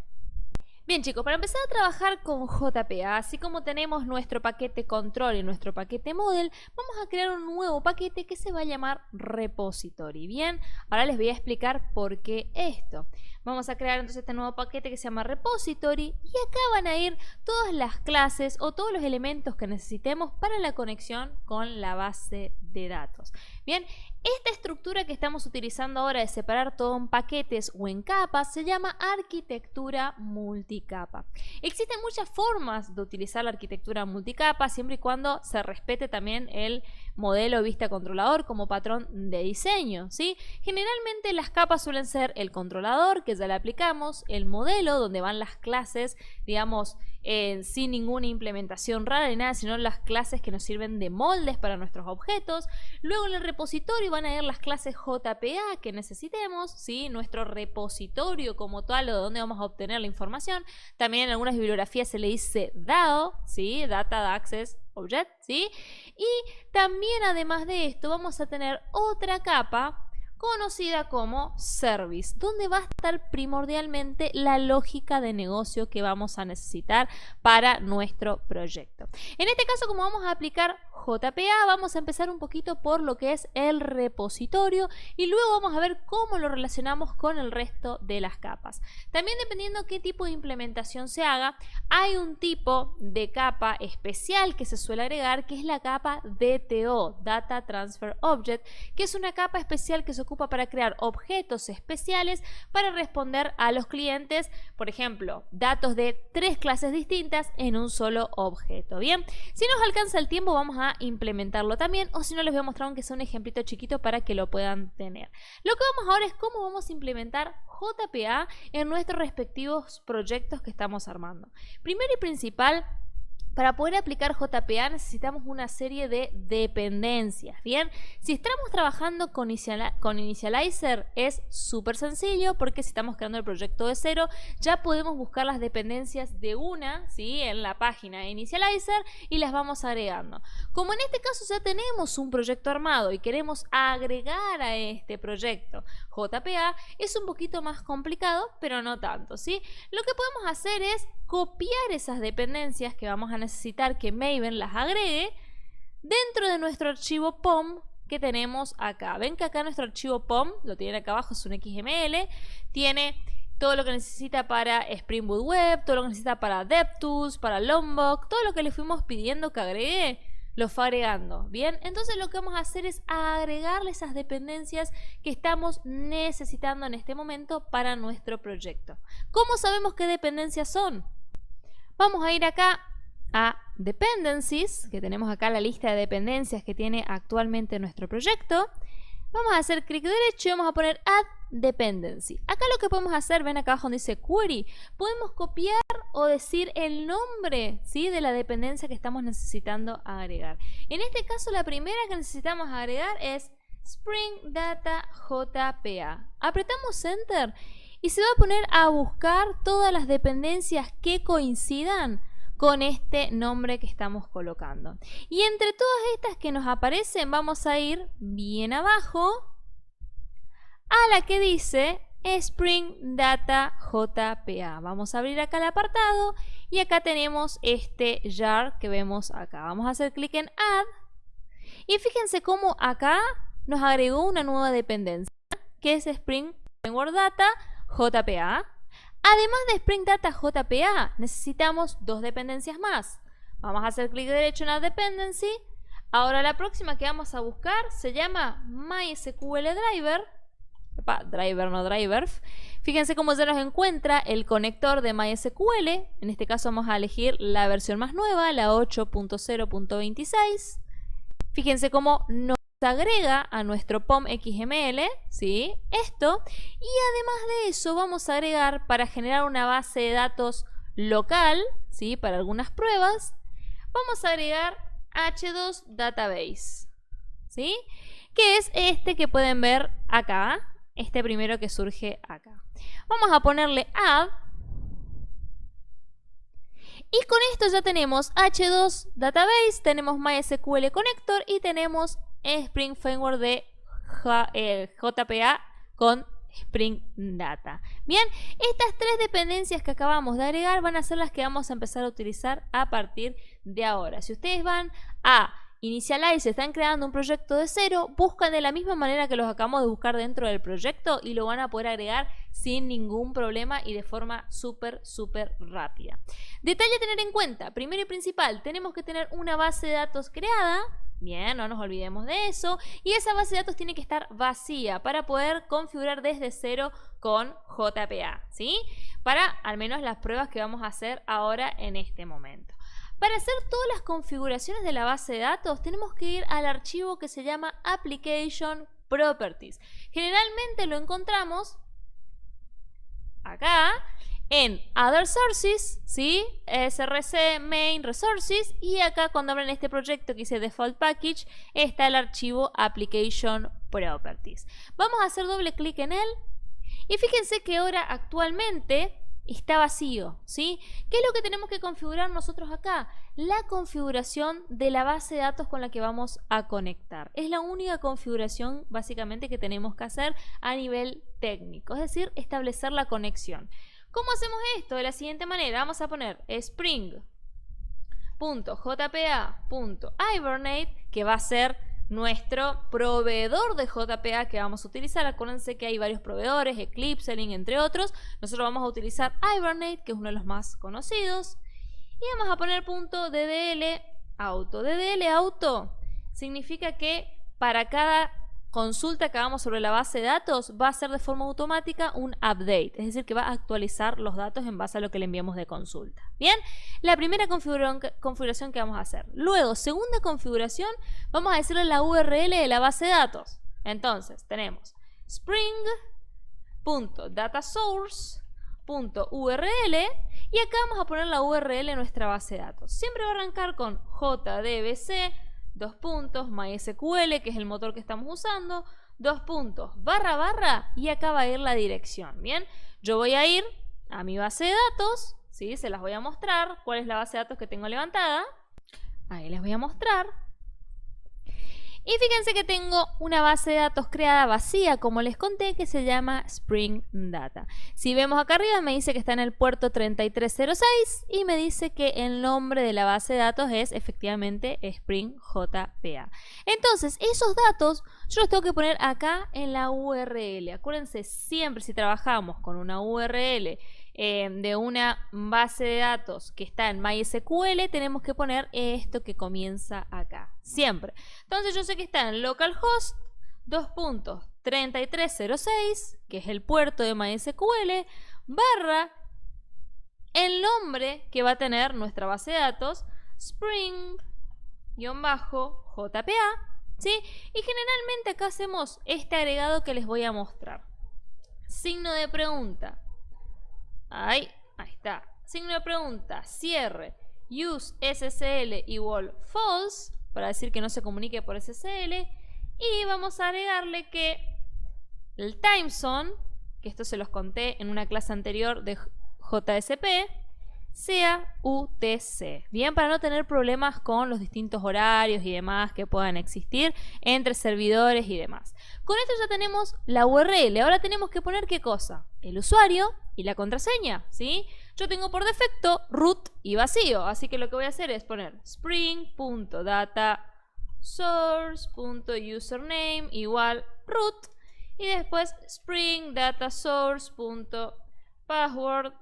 Bien, chicos, para empezar a trabajar con JPA, así como tenemos nuestro paquete control y nuestro paquete model, vamos a crear un nuevo paquete que se va a llamar repository. Bien, ahora les voy a explicar por qué esto. Vamos a crear entonces este nuevo paquete que se llama repository y acá van a ir todas las clases o todos los elementos que necesitemos para la conexión con la base de datos. Bien, esta estructura que estamos utilizando ahora de separar todo en paquetes o en capas se llama arquitectura multicapa. Existen muchas formas de utilizar la arquitectura multicapa siempre y cuando se respete también el modelo vista controlador como patrón de diseño, ¿sí? Generalmente las capas suelen ser el controlador, que ya le aplicamos, el modelo, donde van las clases, digamos, sin ninguna implementación rara ni nada, sino las clases que nos sirven de moldes para nuestros objetos. Luego en el repositorio van a ir las clases JPA que necesitemos, ¿sí? Nuestro repositorio como tal o de donde vamos a obtener la información. También en algunas bibliografías se le dice DAO, ¿sí? Data Access Object, ¿sí? Y también además de esto vamos a tener otra capa conocida como Service, donde va a estar primordialmente la lógica de negocio que vamos a necesitar para nuestro proyecto. En este caso, como vamos a aplicar JPA, vamos a empezar un poquito por lo que es el repositorio y luego vamos a ver cómo lo relacionamos con el resto de las capas. También dependiendo qué tipo de implementación se haga, hay un tipo de capa especial que se suele agregar, que es la capa DTO, Data Transfer Object, que es una capa especial que se ocupa ocupa para crear objetos especiales para responder a los clientes, por ejemplo, datos de 3 clases distintas en un solo objeto. Bien, si nos alcanza el tiempo vamos a implementarlo también, o si no les voy a mostrar aunque sea un ejemplito chiquito para que lo puedan tener. Lo que vamos ahora es cómo vamos a implementar JPA en nuestros respectivos proyectos que estamos armando. Primero y principal, para poder aplicar JPA necesitamos una serie de dependencias. Bien, si estamos trabajando con Initializer es súper sencillo, porque si estamos creando el proyecto de cero ya podemos buscar las dependencias de una, ¿sí?, en la página de Initializer y las vamos agregando. Como en este caso ya tenemos un proyecto armado y queremos agregar a este proyecto JPA, es un poquito más complicado, pero no tanto, ¿sí? Lo que podemos hacer es copiar esas dependencias que vamos a necesitar que Maven las agregue dentro de nuestro archivo POM que tenemos acá. Ven que acá nuestro archivo POM, lo tienen acá abajo, es un XML, tiene todo lo que necesita para Spring Boot Web, todo lo que necesita para DevTools, para Lombok, todo lo que le fuimos pidiendo que agregue, lo fue agregando. Bien, entonces lo que vamos a hacer es agregarle esas dependencias que estamos necesitando en este momento para nuestro proyecto. ¿Cómo sabemos qué dependencias son? Vamos a ir acá a Dependencies, que tenemos acá la lista de dependencias que tiene actualmente nuestro proyecto. Vamos a hacer clic derecho y vamos a poner Add Dependency. Acá lo que podemos hacer, ven acá abajo donde dice Query, podemos copiar o decir el nombre, ¿sí?, de la dependencia que estamos necesitando agregar. En este caso la primera que necesitamos agregar es Spring Data JPA. Apretamos Enter y se va a poner a buscar todas las dependencias que coincidan con este nombre que estamos colocando. Y entre todas estas que nos aparecen vamos a ir bien abajo a la que dice Spring Data JPA. Vamos a abrir acá el apartado y acá tenemos este jar que vemos acá. Vamos a hacer clic en Add y fíjense cómo acá nos agregó una nueva dependencia que es Spring Framework Data JPA. Además de Spring Data JPA, necesitamos 2 dependencias más. Vamos a hacer clic derecho en Add Dependency. Ahora la próxima que vamos a buscar se llama MySQL Driver. Driver. Fíjense cómo ya nos encuentra el conector de MySQL. En este caso vamos a elegir la versión más nueva, la 8.0.26. Fíjense cómo nos agrega a nuestro POM XML, ¿sí?, esto, y además de eso vamos a agregar, para generar una base de datos local, ¿sí?, para algunas pruebas, vamos a agregar H2 Database, ¿sí?, que es este que pueden ver acá, este primero que surge acá. Vamos a ponerle Add. Y con esto ya tenemos H2 Database, tenemos MySQL Connector y tenemos Spring Framework de JPA con Spring Data. Bien, estas 3 dependencias que acabamos de agregar van a ser las que vamos a empezar a utilizar a partir de ahora. Si ustedes van a Initialize, están creando un proyecto de cero, buscan de la misma manera que los acabamos de buscar dentro del proyecto y lo van a poder agregar sin ningún problema y de forma súper rápida. Detalle a tener en cuenta, primero y principal, tenemos que tener una base de datos creada. Bien, no nos olvidemos de eso. Y esa base de datos tiene que estar vacía para poder configurar desde cero con JPA, ¿sí? Para al menos las pruebas que vamos a hacer ahora en este momento. Para hacer todas las configuraciones de la base de datos tenemos que ir al archivo que se llama Application Properties. Generalmente lo encontramos acá en Other Sources, ¿sí?, src main resources, y acá cuando abren este proyecto que dice Default Package está el archivo Application Properties. Vamos a hacer doble clic en él y fíjense que ahora actualmente está vacío, ¿sí? ¿Qué es lo que tenemos que configurar nosotros acá? La configuración de la base de datos con la que vamos a conectar. Es la única configuración básicamente que tenemos que hacer a nivel técnico, es decir, establecer la conexión. ¿Cómo hacemos esto? De la siguiente manera, vamos a poner spring.jpa.hibernate, que va a ser nuestro proveedor de JPA que vamos a utilizar. Acuérdense que hay varios proveedores, Eclipse, Link, entre otros. Nosotros vamos a utilizar Hibernate, que es uno de los más conocidos. Y vamos a poner .ddl auto. ddl auto significa que para cada consulta que hagamos sobre la base de datos va a ser de forma automática un update, es decir, que va a actualizar los datos en base a lo que le enviamos de consulta. Bien, la primera configuración que vamos a hacer. Luego, segunda configuración, vamos a decirle la URL de la base de datos. Entonces, tenemos spring.datasource.url y acá vamos a poner la URL de nuestra base de datos. Siempre va a arrancar con jdbc, MySQL, que es el motor que estamos usando, // y acá va a ir la dirección. Bien, yo voy a ir a mi base de datos, ¿sí? Se las voy a mostrar cuál es la base de datos que tengo levantada. Ahí les voy a mostrar. Y fíjense que tengo una base de datos creada vacía, como les conté, que se llama Spring Data. Si vemos acá arriba me dice que está en el puerto 3306 y me dice que el nombre de la base de datos es efectivamente Spring JPA. Entonces, esos datos yo los tengo que poner acá en la URL. Acuérdense, siempre si trabajamos con una URL de una base de datos que está en MySQL, tenemos que poner esto que comienza acá, siempre. Entonces yo sé que está en localhost 2.3306, que es el puerto de MySQL, / el nombre que va a tener nuestra base de datos, Spring-JPA, ¿sí? Y generalmente acá hacemos este agregado que les voy a mostrar. Signo de pregunta. Ahí está. Signo de pregunta, cierre, use SSL igual false, para decir que no se comunique por SSL. Y vamos a agregarle que el timezone, que esto se los conté en una clase anterior de JSP, sea UTC. Bien, para no tener problemas con los distintos horarios y demás que puedan existir entre servidores y demás. Con esto ya tenemos la URL. Ahora tenemos que poner ¿qué cosa? El usuario y la contraseña, ¿sí? Yo tengo por defecto root y vacío, así que lo que voy a hacer es poner spring.datasource.username igual root y después spring.datasource.password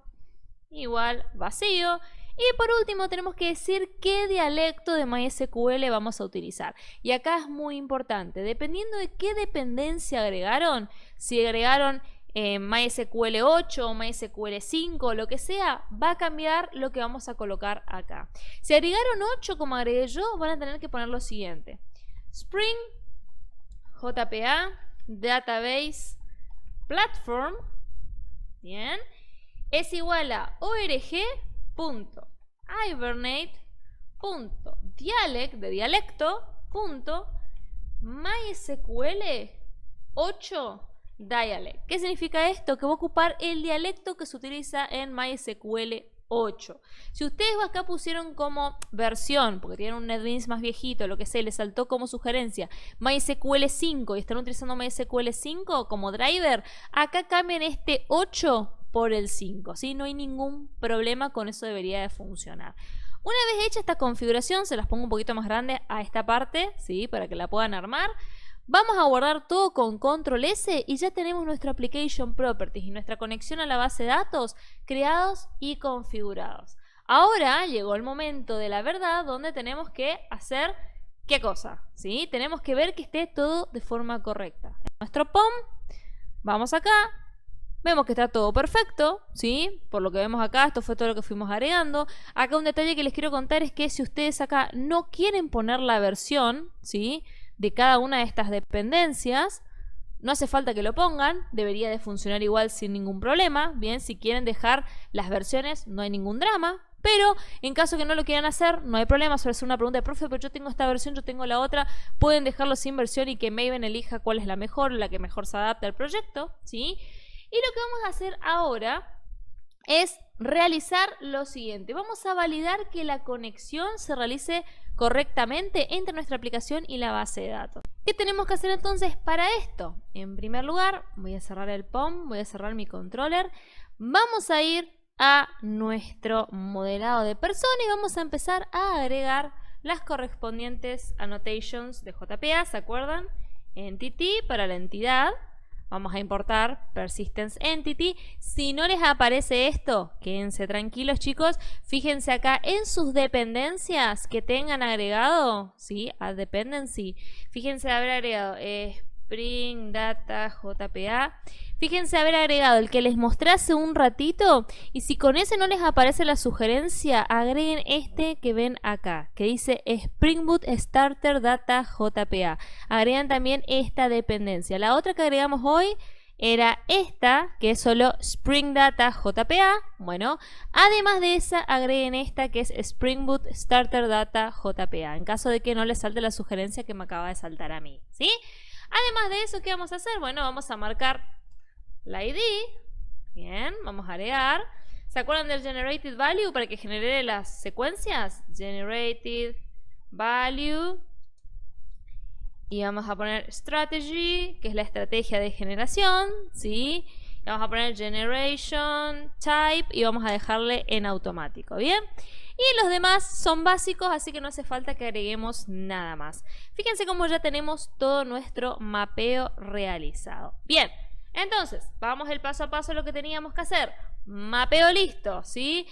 igual vacío. Y por último tenemos que decir qué dialecto de MySQL vamos a utilizar. Y acá es muy importante, dependiendo de qué dependencia agregaron, si agregaron MySQL 8 o MySQL 5 o lo que sea, va a cambiar lo que vamos a colocar acá. Si agregaron 8 como agregué yo, van a tener que poner lo siguiente: Spring JPA Database Platform, bien, es igual a org.hibernate.dialect de dialecto .mysql 8 dialect. ¿Qué significa esto? Que va a ocupar el dialecto que se utiliza en MySQL 8. Si ustedes acá pusieron como versión, porque tienen un NetBeans más viejito, lo que sé, les saltó como sugerencia MySQL 5 y están utilizando MySQL 5 como driver, acá cambien este 8 por el 5, ¿sí? No hay ningún problema, con eso debería de funcionar. Una vez hecha esta configuración, se las pongo un poquito más grande a esta parte, ¿sí? Para que la puedan armar. Vamos a guardar todo con Control S y ya tenemos nuestro Application Properties y nuestra conexión a la base de datos creados y configurados. Ahora llegó el momento de la verdad, donde tenemos que hacer ¿qué cosa? ¿Sí? Tenemos que ver que esté todo de forma correcta. En nuestro POM, vamos acá. Vemos que está todo perfecto, ¿sí? Por lo que vemos acá, esto fue todo lo que fuimos agregando. Acá un detalle que les quiero contar es que si ustedes acá no quieren poner la versión, ¿sí?, de cada una de estas dependencias, no hace falta que lo pongan, debería de funcionar igual sin ningún problema. Bien, si quieren dejar las versiones, no hay ningún drama. Pero en caso que no lo quieran hacer, no hay problema. Suele ser una pregunta de profe, pero yo tengo esta versión, yo tengo la otra. Pueden dejarlo sin versión y que Maven elija cuál es la mejor, la que mejor se adapte al proyecto, ¿sí? Y lo que vamos a hacer ahora es realizar lo siguiente. Vamos a validar que la conexión se realice correctamente entre nuestra aplicación y la base de datos. ¿Qué tenemos que hacer entonces para esto? En primer lugar, voy a cerrar el POM, voy a cerrar mi controller. Vamos a ir a nuestro modelado de persona y vamos a empezar a agregar las correspondientes annotations de JPA, ¿se acuerdan? Entity para la entidad. Vamos a importar Persistence Entity. Si no les aparece esto, quédense tranquilos, chicos. Fíjense acá en sus dependencias que tengan agregado, ¿sí? Add Dependency. Fíjense haber agregado Spring Data JPA. Fíjense haber agregado el que les mostré hace un ratito, y si con ese no les aparece la sugerencia, agreguen este que ven acá, que dice Spring Boot Starter Data JPA. Agregan también esta dependencia. La otra que agregamos hoy era esta, que es solo Spring Data JPA. Bueno, además de esa, agreguen esta que es Spring Boot Starter Data JPA, en caso de que no les salte la sugerencia que me acaba de saltar a mí, ¿sí? Además de eso, ¿qué vamos a hacer? Bueno, vamos a marcar la ID. Bien, vamos a agregar. ¿Se acuerdan del Generated Value para que genere las secuencias? Generated Value. Y vamos a poner Strategy, que es la estrategia de generación, ¿sí? Y vamos a poner Generation Type y vamos a dejarle en automático, ¿bien? Y los demás son básicos, así que no hace falta que agreguemos nada más. Fíjense cómo ya tenemos todo nuestro mapeo realizado. Bien, entonces, vamos el paso a paso a lo que teníamos que hacer. Mapeo listo, ¿sí?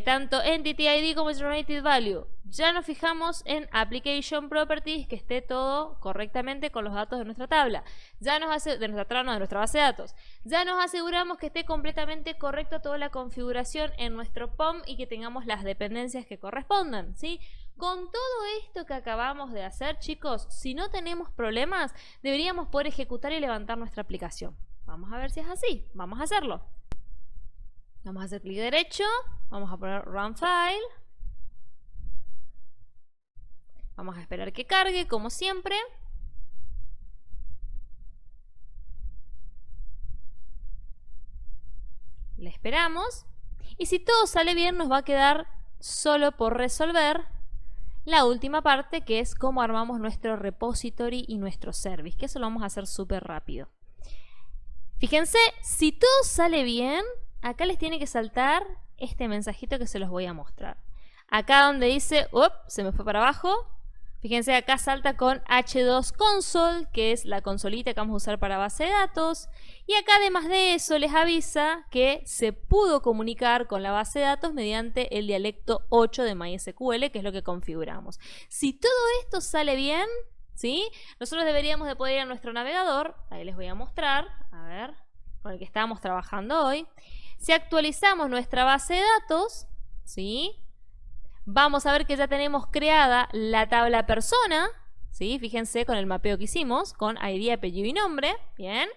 Tanto Entity ID como Generated Value. Ya nos fijamos en Application Properties, que esté todo correctamente con los datos de nuestra tabla. Ya nos hace, de nuestra base de datos. Ya nos aseguramos que esté completamente correcto toda la configuración en nuestro POM y que tengamos las dependencias que correspondan, ¿sí? Con todo esto que acabamos de hacer, chicos, si no tenemos problemas, deberíamos poder ejecutar y levantar nuestra aplicación. Vamos a ver si es así. Vamos a hacerlo. Vamos a hacer clic derecho. Vamos a poner Run File. Vamos a esperar que cargue, como siempre. Le esperamos. Y si todo sale bien, nos va a quedar solo por resolver la última parte, que es cómo armamos nuestro repository y nuestro service, que eso lo vamos a hacer súper rápido. Fíjense, si todo sale bien, acá les tiene que saltar este mensajito que se los voy a mostrar. Acá donde dice, se me fue para abajo. Fíjense, acá salta con H2 Console, que es la consolita que vamos a usar para base de datos. Y acá además de eso les avisa que se pudo comunicar con la base de datos mediante el dialecto 8 de MySQL, que es lo que configuramos. Si todo esto sale bien, ¿sí? Nosotros deberíamos de poder ir a nuestro navegador. Ahí les voy a mostrar, a ver, con el que estábamos trabajando hoy. Si actualizamos nuestra base de datos, ¿sí? Vamos a ver que ya tenemos creada la tabla persona, ¿sí? Fíjense con el mapeo que hicimos, con ID, apellido y nombre, ¿bien?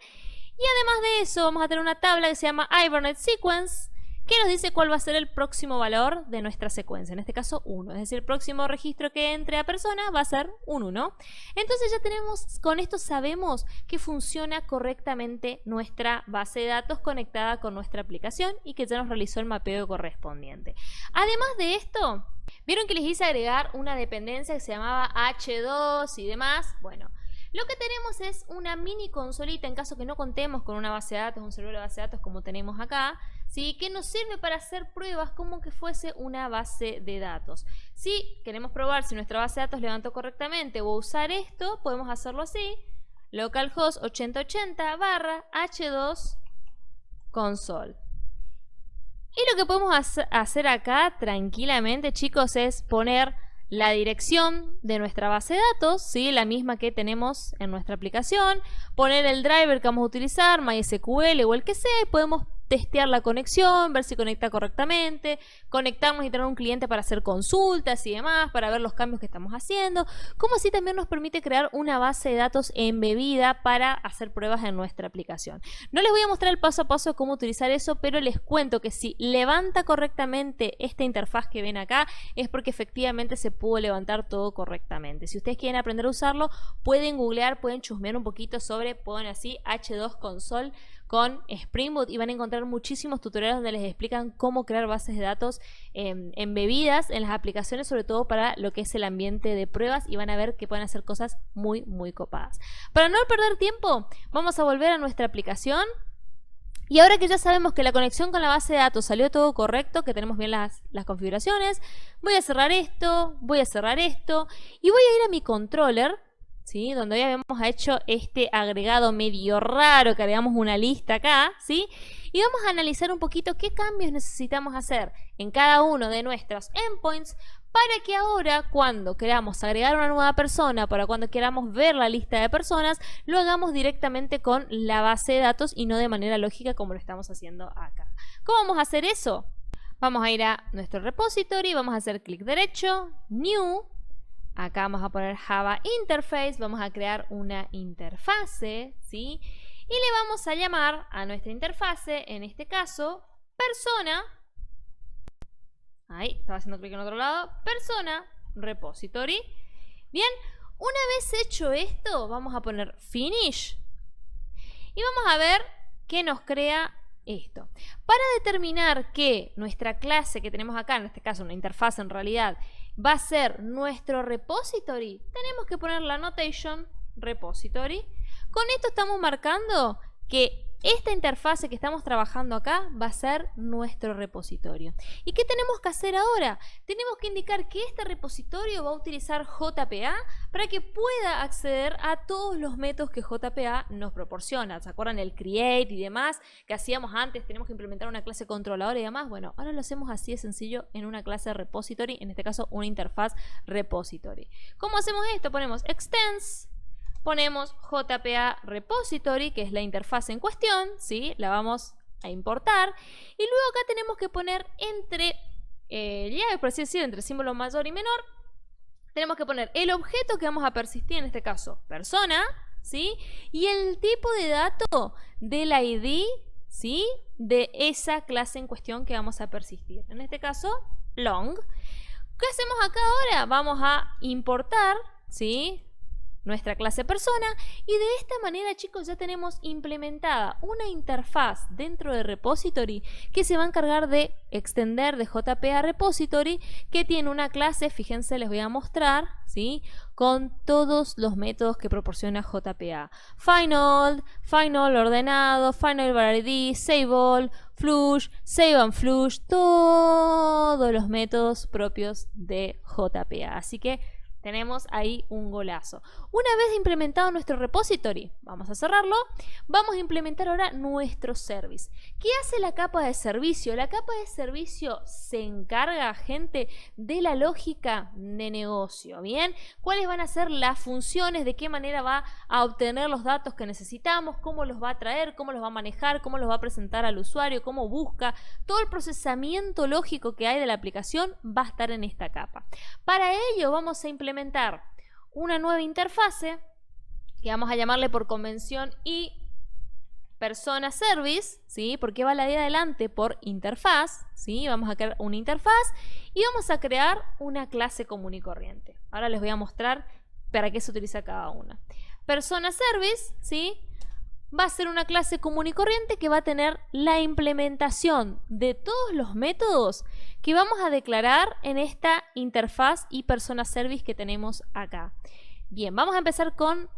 Y además de eso vamos a tener una tabla que se llama Hibernate Sequence, que nos dice cuál va a ser el próximo valor de nuestra secuencia, en este caso 1, es decir, el próximo registro que entre a persona va a ser un 1. Entonces ya tenemos, con esto sabemos que funciona correctamente nuestra base de datos conectada con nuestra aplicación y que ya nos realizó el mapeo correspondiente. Además de esto, ¿vieron que les hice agregar una dependencia que se llamaba H2 y demás? Bueno, lo que tenemos es una mini consolita en caso que no contemos con una base de datos, un servidor de base de datos como tenemos acá, ¿sí? Que nos sirve para hacer pruebas como que fuese una base de datos. Si queremos probar si nuestra base de datos levantó correctamente o usar esto, podemos hacerlo así: localhost 8080 /h2 console. Y lo que podemos hacer acá tranquilamente, chicos, es poner la dirección de nuestra base de datos, ¿sí? La misma que tenemos en nuestra aplicación, poner el driver que vamos a utilizar, MySQL o el que sea, y podemos testear la conexión, ver si conecta correctamente, conectarnos y tener un cliente para hacer consultas y demás, para ver los cambios que estamos haciendo, como así también nos permite crear una base de datos embebida para hacer pruebas en nuestra aplicación. No les voy a mostrar el paso a paso de cómo utilizar eso, pero les cuento que si levanta correctamente esta interfaz que ven acá, es porque efectivamente se pudo levantar todo correctamente. Si ustedes quieren aprender a usarlo, pueden googlear, pueden chusmear un poquito sobre, ponen así H2 Console con Spring Boot y van a encontrar muchísimos tutoriales donde les explican cómo crear bases de datos embebidas en las aplicaciones, sobre todo para lo que es el ambiente de pruebas, y van a ver que pueden hacer cosas muy copadas. Para no perder tiempo, vamos a volver a nuestra aplicación. Y ahora que ya sabemos que la conexión con la base de datos salió todo correcto, que tenemos bien las configuraciones, voy a cerrar esto, voy a cerrar esto y voy a ir a mi controller, ¿sí? Donde ya habíamos hecho este agregado medio raro, que agregamos una lista acá, ¿sí? Y vamos a analizar un poquito qué cambios necesitamos hacer en cada uno de nuestros endpoints para que ahora cuando queramos agregar una nueva persona, para cuando queramos ver la lista de personas, lo hagamos directamente con la base de datos y no de manera lógica como lo estamos haciendo acá. ¿Cómo vamos a hacer eso? Vamos a ir a nuestro repository, vamos a hacer clic derecho, New. Acá vamos a poner Java Interface, vamos a crear una interfase, ¿sí? Y le vamos a llamar a nuestra interfase, en este caso, persona. Ahí, estaba haciendo clic en otro lado. Persona, repository. Bien, una vez hecho esto, vamos a poner finish. Y vamos a ver qué nos crea esto. Para determinar que nuestra clase que tenemos acá, en este caso una interfaz en realidad, va a ser nuestro repository, tenemos que poner la annotation repository. Con esto estamos marcando que esta interfase que estamos trabajando acá va a ser nuestro repositorio. ¿Y qué tenemos que hacer ahora? Tenemos que indicar que este repositorio va a utilizar JPA para que pueda acceder a todos los métodos que JPA nos proporciona. ¿Se acuerdan el create y demás que hacíamos antes? Tenemos que implementar una clase controladora y demás. Bueno, ahora lo hacemos así de sencillo en una clase repository, en este caso una interfaz repository. ¿Cómo hacemos esto? Ponemos extends. Ponemos JPA Repository, que es la interfaz en cuestión, ¿sí? La vamos a importar. Y luego acá tenemos que poner entre llaves, por así decir, entre símbolo mayor y menor. Tenemos que poner el objeto que vamos a persistir, en este caso, persona, ¿sí? Y el tipo de dato del ID, ¿sí? De esa clase en cuestión que vamos a persistir. En este caso, long. ¿Qué hacemos acá ahora? Vamos a importar, ¿sí? Nuestra clase persona, y de esta manera, chicos, ya tenemos implementada una interfaz dentro de repository que se va a encargar de extender de JPA repository, que tiene una clase, fíjense, les voy a mostrar, ¿sí? Con todos los métodos que proporciona JPA: final, final ordenado, final variety, save all, flush, save and flush, todos los métodos propios de JPA. Así que tenemos ahí un golazo. Una vez implementado nuestro repository, vamos a cerrarlo, vamos a implementar ahora nuestro service. ¿Qué hace la capa de servicio? La capa de servicio se encarga, gente, de la lógica de negocio, ¿bien? ¿Cuáles van a ser las funciones? ¿De qué manera va a obtener los datos que necesitamos? ¿Cómo los va a traer? ¿Cómo los va a manejar? ¿Cómo los va a presentar al usuario? ¿Cómo busca? Todo el procesamiento lógico que hay de la aplicación va a estar en esta capa. Para ello vamos a implementar una nueva interfase que vamos a llamarle por convención y persona service, ¿sí? Porque va la de adelante por interfaz, ¿sí? Vamos a crear una interfaz y vamos a crear una clase común y corriente. Ahora les voy a mostrar para qué se utiliza cada una. Persona service, ¿sí? Va a ser una clase común y corriente que va a tener la implementación de todos los métodos que vamos a declarar en esta interfaz y persona service que tenemos acá. Bien, vamos a empezar con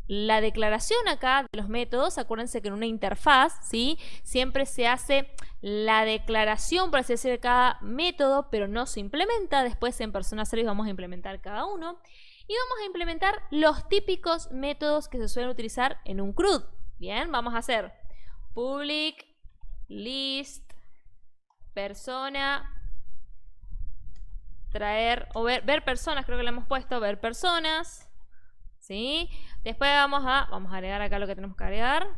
la declaración acá de los métodos. Acuérdense que en una interfaz, ¿sí? Siempre se hace la declaración, por así decir, de cada método, pero no se implementa. Después en persona service vamos a implementar cada uno. Y vamos a implementar los típicos métodos que se suelen utilizar en un CRUD. Bien, vamos a hacer public list persona, traer o ver personas, creo que le hemos puesto ver personas, ¿sí? Después vamos a agregar acá lo que tenemos que agregar.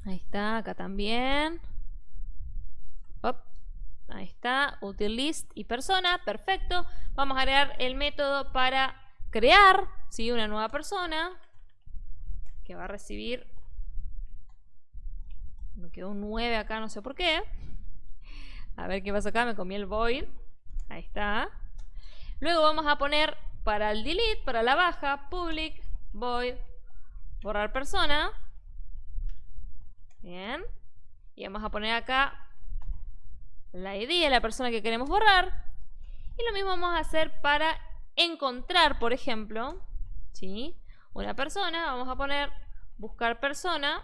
Ahí está, acá también. Ahí está, util list y persona, perfecto. Vamos a agregar el método para crear, ¿sí? Una nueva persona que va a recibir, me quedó un 9 acá, no sé por qué. A ver qué pasa acá, me comí el void. Ahí está. Luego vamos a poner para el delete, para la baja, public void borrar persona. Bien. Y vamos a poner acá la ID de la persona que queremos borrar. Y lo mismo vamos a hacer para encontrar, por ejemplo, ¿sí? Una persona, vamos a poner buscar persona.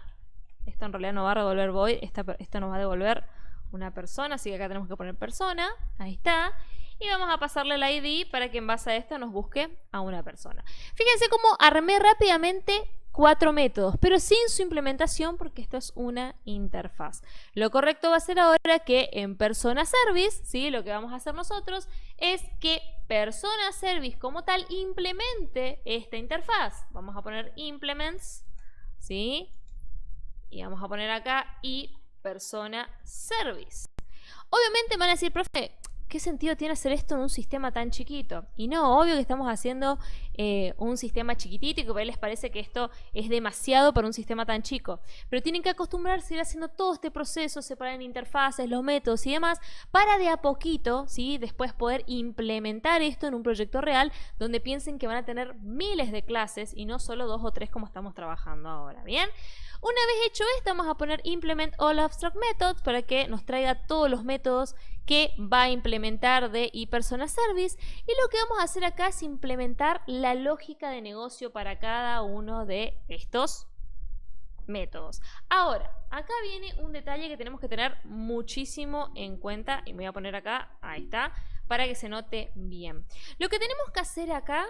Esto en realidad no va a devolver void, esto nos va a devolver una persona, así que acá tenemos que poner persona. Ahí está. Y vamos a pasarle la ID para que en base a esto nos busque a una persona. Fíjense cómo armé rápidamente 4 métodos, pero sin su implementación porque esto es una interfaz. Lo correcto va a ser ahora que en persona service, ¿sí? Lo que vamos a hacer nosotros es que persona service como tal implemente esta interfaz. Vamos a poner implements, ¿sí? Y vamos a poner acá y persona service. Obviamente van a decir, profe, ¿qué sentido tiene hacer esto en un sistema tan chiquito? Y no, obvio que estamos haciendo un sistema chiquitito y que a les parece que esto es demasiado para un sistema tan chico. Pero tienen que acostumbrarse a ir haciendo todo este proceso, separar en interfaces, los métodos y demás, para de a poquito, ¿sí? Después poder implementar esto en un proyecto real donde piensen que van a tener miles de clases y no solo 2 o 3 como estamos trabajando ahora, ¿bien? Una vez hecho esto, vamos a poner implement all abstract methods para que nos traiga todos los métodos que va a implementar de iPersona Service. Y lo que vamos a hacer acá es implementar la lógica de negocio para cada uno de estos métodos. Ahora, acá viene un detalle que tenemos que tener muchísimo en cuenta y me voy a poner acá, ahí está, para que se note bien. Lo que tenemos que hacer acá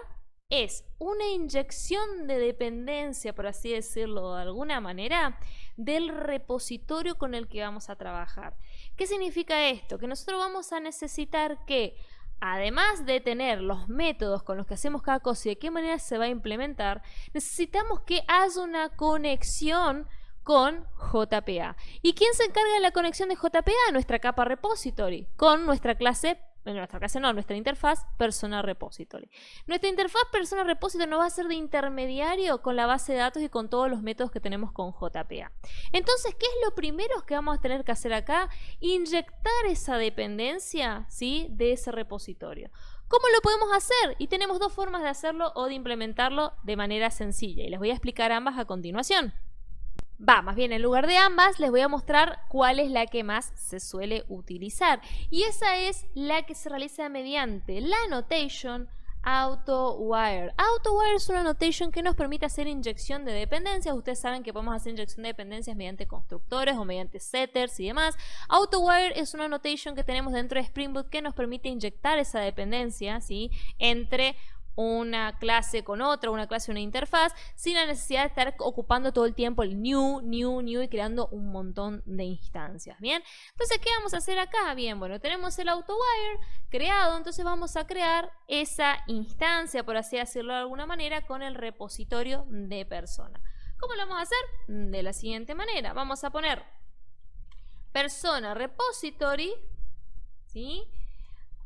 es una inyección de dependencia, por así decirlo de alguna manera, del repositorio con el que vamos a trabajar. ¿Qué significa esto? Que nosotros vamos a necesitar que, además de tener los métodos con los que hacemos cada cosa y de qué manera se va a implementar, necesitamos que haya una conexión con JPA. ¿Y quién se encarga de la conexión de JPA? Nuestra capa repository, con nuestra clase, en nuestra clase no, nuestra interfaz persona repository. Nuestra interfaz persona repository nos va a ser de intermediario con la base de datos y con todos los métodos que tenemos con JPA. Entonces, ¿qué es lo primero que vamos a tener que hacer acá? Inyectar esa dependencia, ¿sí?, de ese repositorio. ¿Cómo lo podemos hacer? Y tenemos dos formas de hacerlo o de implementarlo de manera sencilla. Y les voy a explicar ambas a continuación. Más bien en lugar de ambas les voy a mostrar cuál es la que más se suele utilizar. Y esa es la que se realiza mediante la notation AutoWire. AutoWire es una notation que nos permite hacer inyección de dependencias. Ustedes saben que podemos hacer inyección de dependencias mediante constructores o mediante setters y demás. AutoWire es una notation que tenemos dentro de Spring Boot que nos permite inyectar esa dependencia, ¿sí?, entre una clase con otra, una clase y una interfaz, sin la necesidad de estar ocupando todo el tiempo el new y creando un montón de instancias, ¿bien? Entonces, ¿qué vamos a hacer acá? Bien, bueno, tenemos el AutoWire creado, entonces vamos a crear esa instancia, por así decirlo de alguna manera, con el repositorio de persona. ¿Cómo lo vamos a hacer? De la siguiente manera. Vamos a poner persona repository, ¿sí?,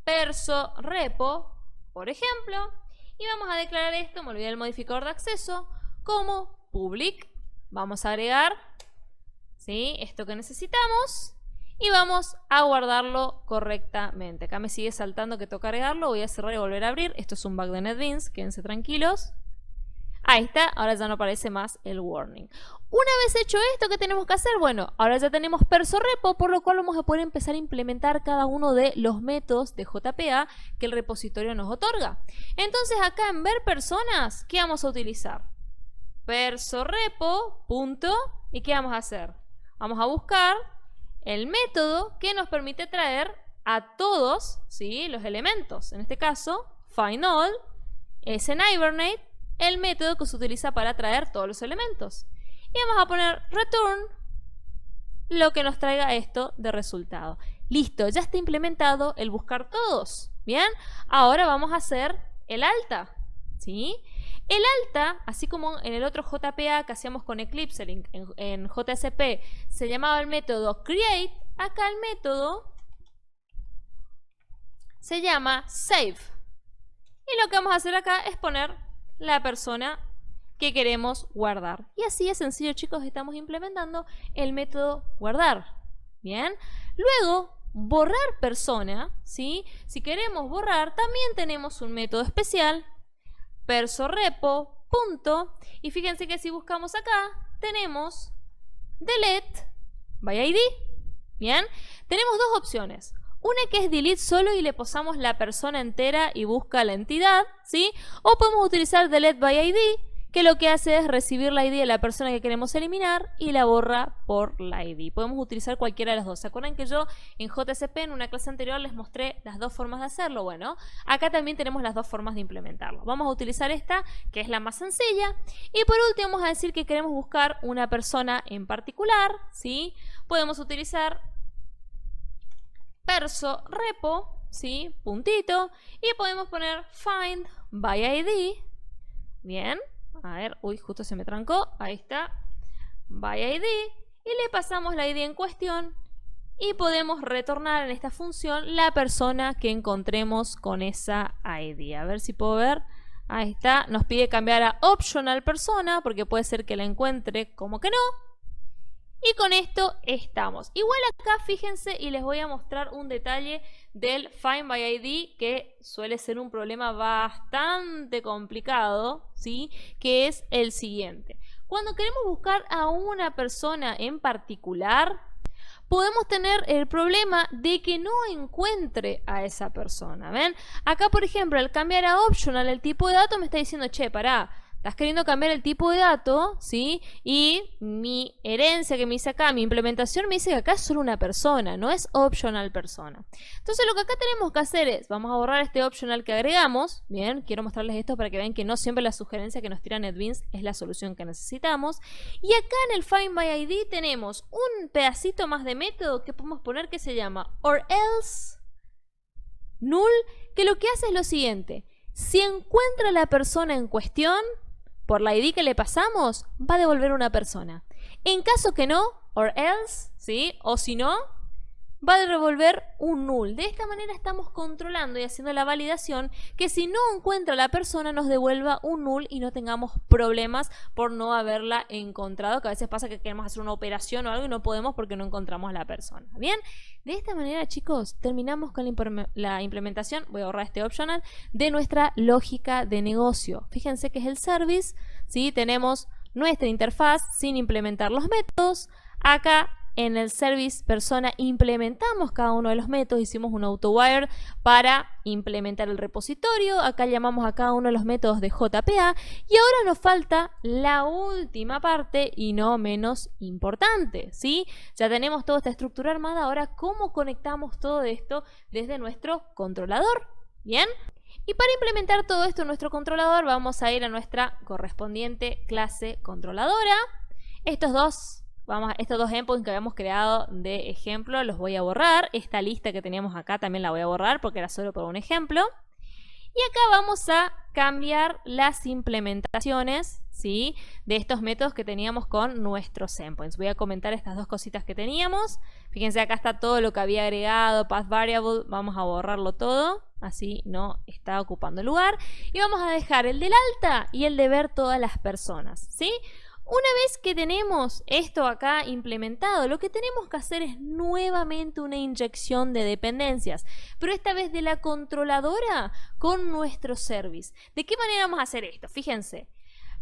perso repo, por ejemplo. Y vamos a declarar esto, me olvidé el modificador de acceso, como public. Vamos a agregar, ¿sí?, esto que necesitamos y vamos a guardarlo correctamente. Acá me sigue saltando que toca agregarlo, voy a cerrar y volver a abrir. Esto es un bug de NetBeans, quédense tranquilos. Ahí está, ahora ya no aparece más el warning. Una vez hecho esto, ¿qué tenemos que hacer? Bueno, ahora ya tenemos perso repo, por lo cual vamos a poder empezar a implementar cada uno de los métodos de JPA que el repositorio nos otorga. Entonces acá en ver personas, ¿qué vamos a utilizar? Perso repo, punto, ¿y qué vamos a hacer? Vamos a buscar el método que nos permite traer a todos, ¿sí?, los elementos. En este caso, find all, es en Hibernate, el método que se utiliza para traer todos los elementos. Y vamos a poner return lo que nos traiga esto de resultado. Listo, ya está implementado el buscar todos. Bien, ahora vamos a hacer el alta, ¿sí? El alta, así como en el otro JPA que hacíamos con Eclipse, en JSP se llamaba el método create, acá el método se llama save. Y lo que vamos a hacer acá es poner la persona que queremos guardar. Y así es sencillo, chicos, estamos implementando el método guardar. Bien, luego borrar persona, ¿sí? Si queremos borrar, también tenemos un método especial, perso repo, punto, y fíjense que si buscamos acá, tenemos delete by ID. Bien, tenemos dos opciones. Una que es delete solo y le posamos la persona entera y busca la entidad, ¿sí? O podemos utilizar delete by ID, que lo que hace es recibir la ID de la persona que queremos eliminar y la borra por la ID. Podemos utilizar cualquiera de las dos. ¿Se acuerdan que yo en JSP en una clase anterior les mostré las dos formas de hacerlo? Bueno, acá también tenemos las dos formas de implementarlo. Vamos a utilizar esta, que es la más sencilla. Y por último vamos a decir que queremos buscar una persona en particular, ¿sí? Podemos utilizar perso repo ¿sí? Puntito. Y podemos poner find by ID. Bien. A ver, uy, justo se me trancó. Ahí está. By ID. Y le pasamos la ID en cuestión. Y podemos retornar en esta función la persona que encontremos con esa ID. A ver si puedo ver. Ahí está. Nos pide cambiar a optional persona porque puede ser que la encuentre como que no. Y con esto estamos. Igual acá fíjense y les voy a mostrar un detalle del Find by ID que suele ser un problema bastante complicado, ¿sí? Que es el siguiente. Cuando queremos buscar a una persona en particular, podemos tener el problema de que no encuentre a esa persona. ¿Ven? Acá, por ejemplo, al cambiar a optional el tipo de dato me está diciendo, che, pará, estás queriendo cambiar el tipo de dato, ¿sí? Y mi herencia que me dice acá, mi implementación me dice que acá es solo una persona, no es optional persona. Entonces lo que acá tenemos que hacer es, vamos a borrar este optional que agregamos. Bien, quiero mostrarles esto para que vean que no siempre la sugerencia que nos tira NetBeans es la solución que necesitamos. Y acá en el Find by ID tenemos un pedacito más de método que podemos poner que se llama or else null, que lo que hace es lo siguiente. Si encuentra la persona en cuestión, por la ID que le pasamos, va a devolver una persona. En caso que no, or else, ¿sí? O si no, va a devolver un null. De esta manera estamos controlando y haciendo la validación que si no encuentra la persona nos devuelva un null y no tengamos problemas por no haberla encontrado, que a veces pasa que queremos hacer una operación o algo y no podemos porque no encontramos a la persona. Bien, de esta manera, chicos, terminamos con la implementación, voy a borrar este optional, de nuestra lógica de negocio. Fíjense que es el service, ¿sí? Tenemos nuestra interfaz sin implementar los métodos. Acá en el service persona implementamos cada uno de los métodos, hicimos un AutoWire para implementar el repositorio, acá llamamos a cada uno de los métodos de JPA y ahora nos falta la última parte y no menos importante, ¿sí? Ya tenemos toda esta estructura armada, ahora ¿cómo conectamos todo esto desde nuestro controlador? ¿Bien? Y para implementar todo esto en nuestro controlador vamos a ir a nuestra correspondiente clase controladora. Estos dos endpoints que habíamos creado de ejemplo los voy a borrar. Esta lista que teníamos acá también la voy a borrar porque era solo por un ejemplo. Y acá vamos a cambiar las implementaciones, ¿sí? De estos métodos que teníamos con nuestros endpoints. Voy a comentar estas dos cositas que teníamos. Fíjense, acá está todo lo que había agregado, path variable. Vamos a borrarlo todo, así no está ocupando lugar. Y vamos a dejar el del alta y el de ver todas las personas, ¿sí? Una vez que tenemos esto acá implementado, lo que tenemos que hacer es nuevamente una inyección de dependencias, pero esta vez de la controladora con nuestro service. ¿De qué manera vamos a hacer esto? Fíjense,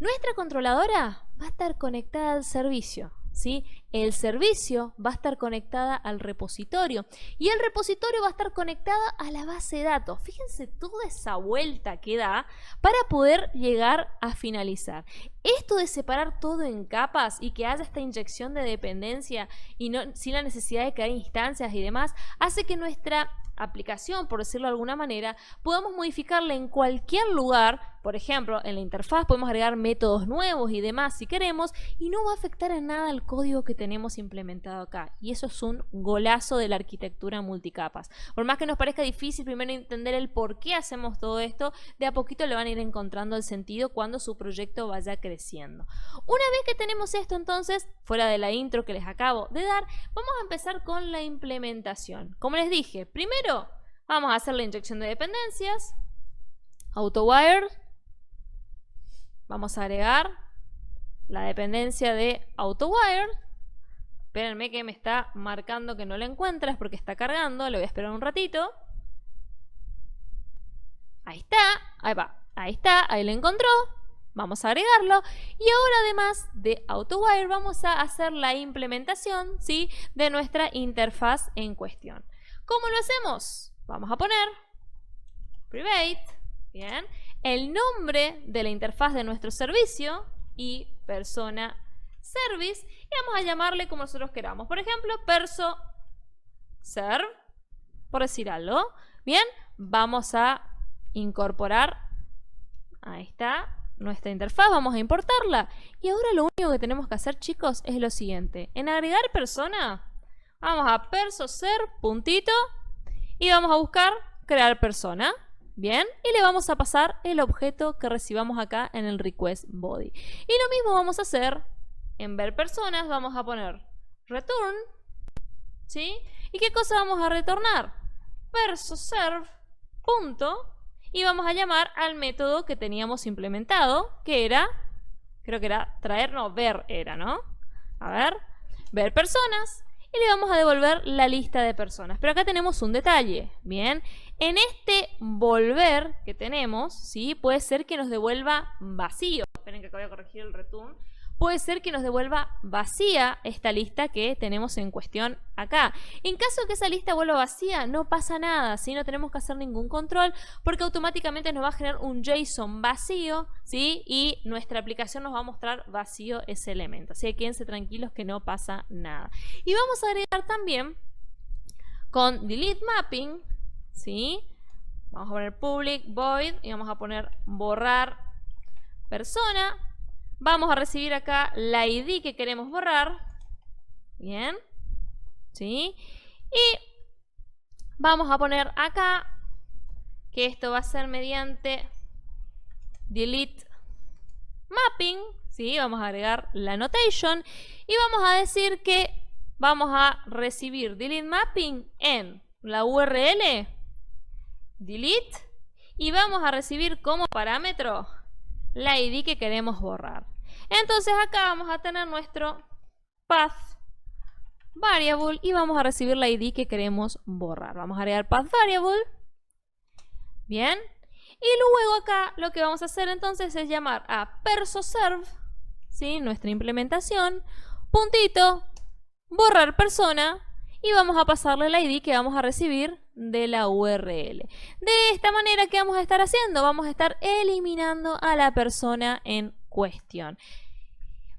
nuestra controladora va a estar conectada al servicio, ¿sí? El servicio va a estar conectada al repositorio y el repositorio va a estar conectada a la base de datos. Fíjense toda esa vuelta que da para poder llegar a finalizar. Esto de separar todo en capas y que haya esta inyección de dependencia y no, sin la necesidad de crear instancias y demás, hace que nuestra aplicación, por decirlo de alguna manera, podamos modificarla en cualquier lugar. Por ejemplo, en la interfaz podemos agregar métodos nuevos y demás si queremos y no va a afectar en nada el código que tenemos implementado acá. Y eso es un golazo de la arquitectura multicapas. Por más que nos parezca difícil primero entender el por qué hacemos todo esto, de a poquito le van a ir encontrando el sentido cuando su proyecto vaya creciendo. Una vez que tenemos esto, entonces, fuera de la intro que les acabo de dar, vamos a empezar con la implementación. Como les dije, primero vamos a hacer la inyección de dependencias, AutoWire. Vamos a agregar la dependencia de AutoWire. Espérenme que me está marcando que no la encuentras porque está cargando. Le voy a esperar un ratito. Ahí está. Ahí va. Ahí está. Ahí lo encontró. Vamos a agregarlo. Y ahora, además de AutoWire, vamos a hacer la implementación, ¿sí?, de nuestra interfaz en cuestión. ¿Cómo lo hacemos? Vamos a poner private. Bien. El nombre de la interfaz de nuestro servicio y persona service y vamos a llamarle como nosotros queramos. Por ejemplo, perso serve, por decir algo. Bien, vamos a incorporar, ahí está, nuestra interfaz, vamos a importarla. Y ahora lo único que tenemos que hacer, chicos, es lo siguiente. En agregar persona, vamos a perso serve, puntito, y vamos a buscar crear persona. Bien, y le vamos a pasar el objeto que recibamos acá en el request body. Y lo mismo vamos a hacer en ver personas. Vamos a poner return, ¿sí? ¿Y qué cosa vamos a retornar? Persoserve, punto, y vamos a llamar al método que teníamos implementado, que era, creo que era traer, no, ver era, ¿no? A ver, ver personas. Y le vamos a devolver la lista de personas. Pero acá tenemos un detalle, ¿bien? En este volver que tenemos, ¿sí? Puede ser que nos devuelva vacío. Esperen que acabo de corregir el return. Puede ser que nos devuelva vacía esta lista que tenemos en cuestión acá. En caso de que esa lista vuelva vacía, no pasa nada, ¿sí? No tenemos que hacer ningún control porque automáticamente nos va a generar un JSON vacío, ¿sí? Y nuestra aplicación nos va a mostrar vacío ese elemento. Así que quédense tranquilos que no pasa nada. Y vamos a agregar también con delete mapping, ¿sí? Vamos a poner public void y vamos a poner borrar persona. Vamos a recibir acá la ID que queremos borrar. Bien. ¿Sí? Y vamos a poner acá que esto va a ser mediante delete mapping. ¿Sí? Vamos a agregar la annotation. Y vamos a decir que vamos a recibir delete mapping en la URL delete. Y vamos a recibir como parámetro la ID que queremos borrar. Entonces acá vamos a tener nuestro path variable y vamos a recibir la ID que queremos borrar. Vamos a agregar path variable. Bien. Y luego acá lo que vamos a hacer entonces es llamar a persoserve, ¿sí? Nuestra implementación, puntito, borrar persona y vamos a pasarle la ID que vamos a recibir de la URL. De esta manera, ¿qué vamos a estar haciendo? Vamos a estar eliminando a la persona en cuestión.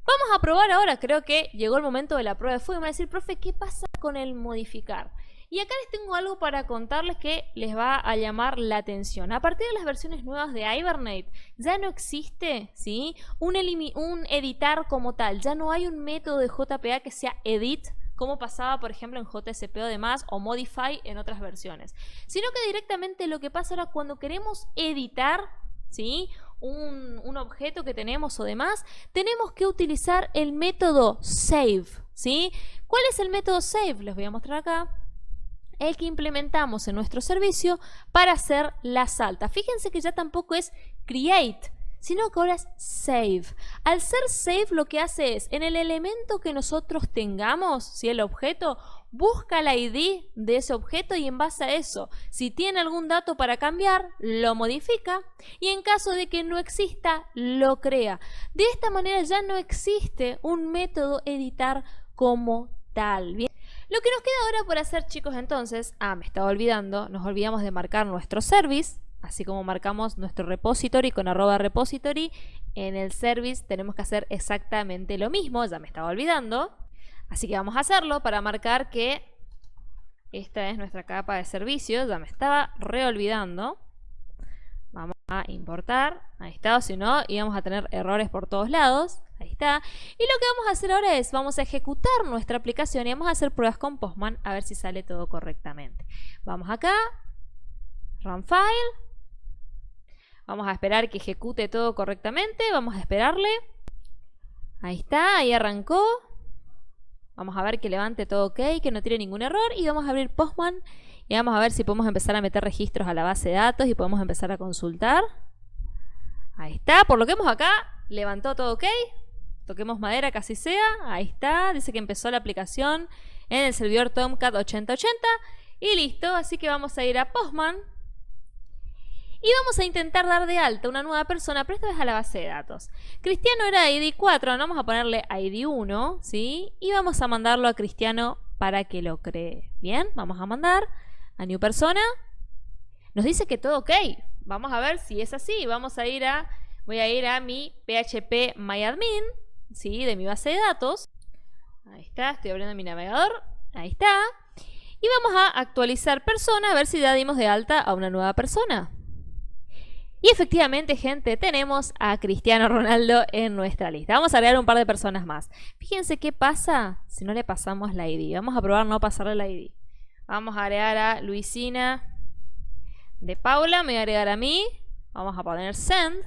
Vamos a probar ahora, creo que llegó el momento de la prueba de fuego. Me van a decir, profe, ¿qué pasa con el modificar? Y acá les tengo algo para contarles que les va a llamar la atención. A partir de las versiones nuevas de Hibernate ya no existe, ¿sí? un editar como tal. Ya no hay un método de JPA que sea edit, como pasaba por ejemplo en JSP o demás, o modify en otras versiones. Sino que directamente lo que pasa ahora cuando queremos editar, ¿sí? un objeto que tenemos o demás, tenemos que utilizar el método save, ¿sí? ¿Cuál es el método save? Les voy a mostrar acá. El que implementamos en nuestro servicio para hacer la salta. Fíjense que ya tampoco es create, sino que ahora es save. Al ser save lo que hace es, en el elemento que nosotros tengamos, si el objeto, busca la ID de ese objeto y en base a eso, si tiene algún dato para cambiar, lo modifica y en caso de que no exista, lo crea. De esta manera ya no existe un método editar como tal. Bien. Lo que nos queda ahora por hacer, chicos, entonces, me estaba olvidando, nos olvidamos de marcar nuestro service, así como marcamos nuestro repository con @repository, en el service tenemos que hacer exactamente lo mismo, ya me estaba olvidando, así que vamos a hacerlo para marcar que esta es nuestra capa de servicio, ya me estaba reolvidando. Vamos a importar, ahí está, o si no, íbamos a tener errores por todos lados. Ahí está. Y lo que vamos a hacer ahora es, vamos a ejecutar nuestra aplicación y vamos a hacer pruebas con Postman a ver si sale todo correctamente. Vamos acá, Run File. Vamos a esperar que ejecute todo correctamente, vamos a esperarle. Ahí está, ahí arrancó. Vamos a ver que levante todo ok, que no tiene ningún error y vamos a abrir Postman y vamos a ver si podemos empezar a meter registros a la base de datos y podemos empezar a consultar. Ahí está, por lo que vemos acá, levantó todo ok. Toquemos madera, que así sea. Ahí está, dice que empezó la aplicación en el servidor Tomcat 8080 y listo, así que vamos a ir a Postman y vamos a intentar dar de alta una nueva persona, pero esta vez a la base de datos. Cristiano era ID 4, vamos a ponerle ID 1, ¿sí? Y vamos a mandarlo a Cristiano para que lo cree. Bien, vamos a mandar a New Persona. Nos dice que todo ok. Vamos a ver si es así. Voy a ir a mi PHP MyAdmin, ¿sí? De mi base de datos. Ahí está, estoy abriendo mi navegador. Ahí está. Y vamos a actualizar persona a ver si ya dimos de alta a una nueva persona. Y efectivamente, gente, tenemos a Cristiano Ronaldo en nuestra lista. Vamos a agregar un par de personas más. Fíjense qué pasa si no le pasamos la ID. Vamos a probar no pasarle la ID. Vamos a agregar a Luisina de Paula, me voy a agregar a mí. Vamos a poner send.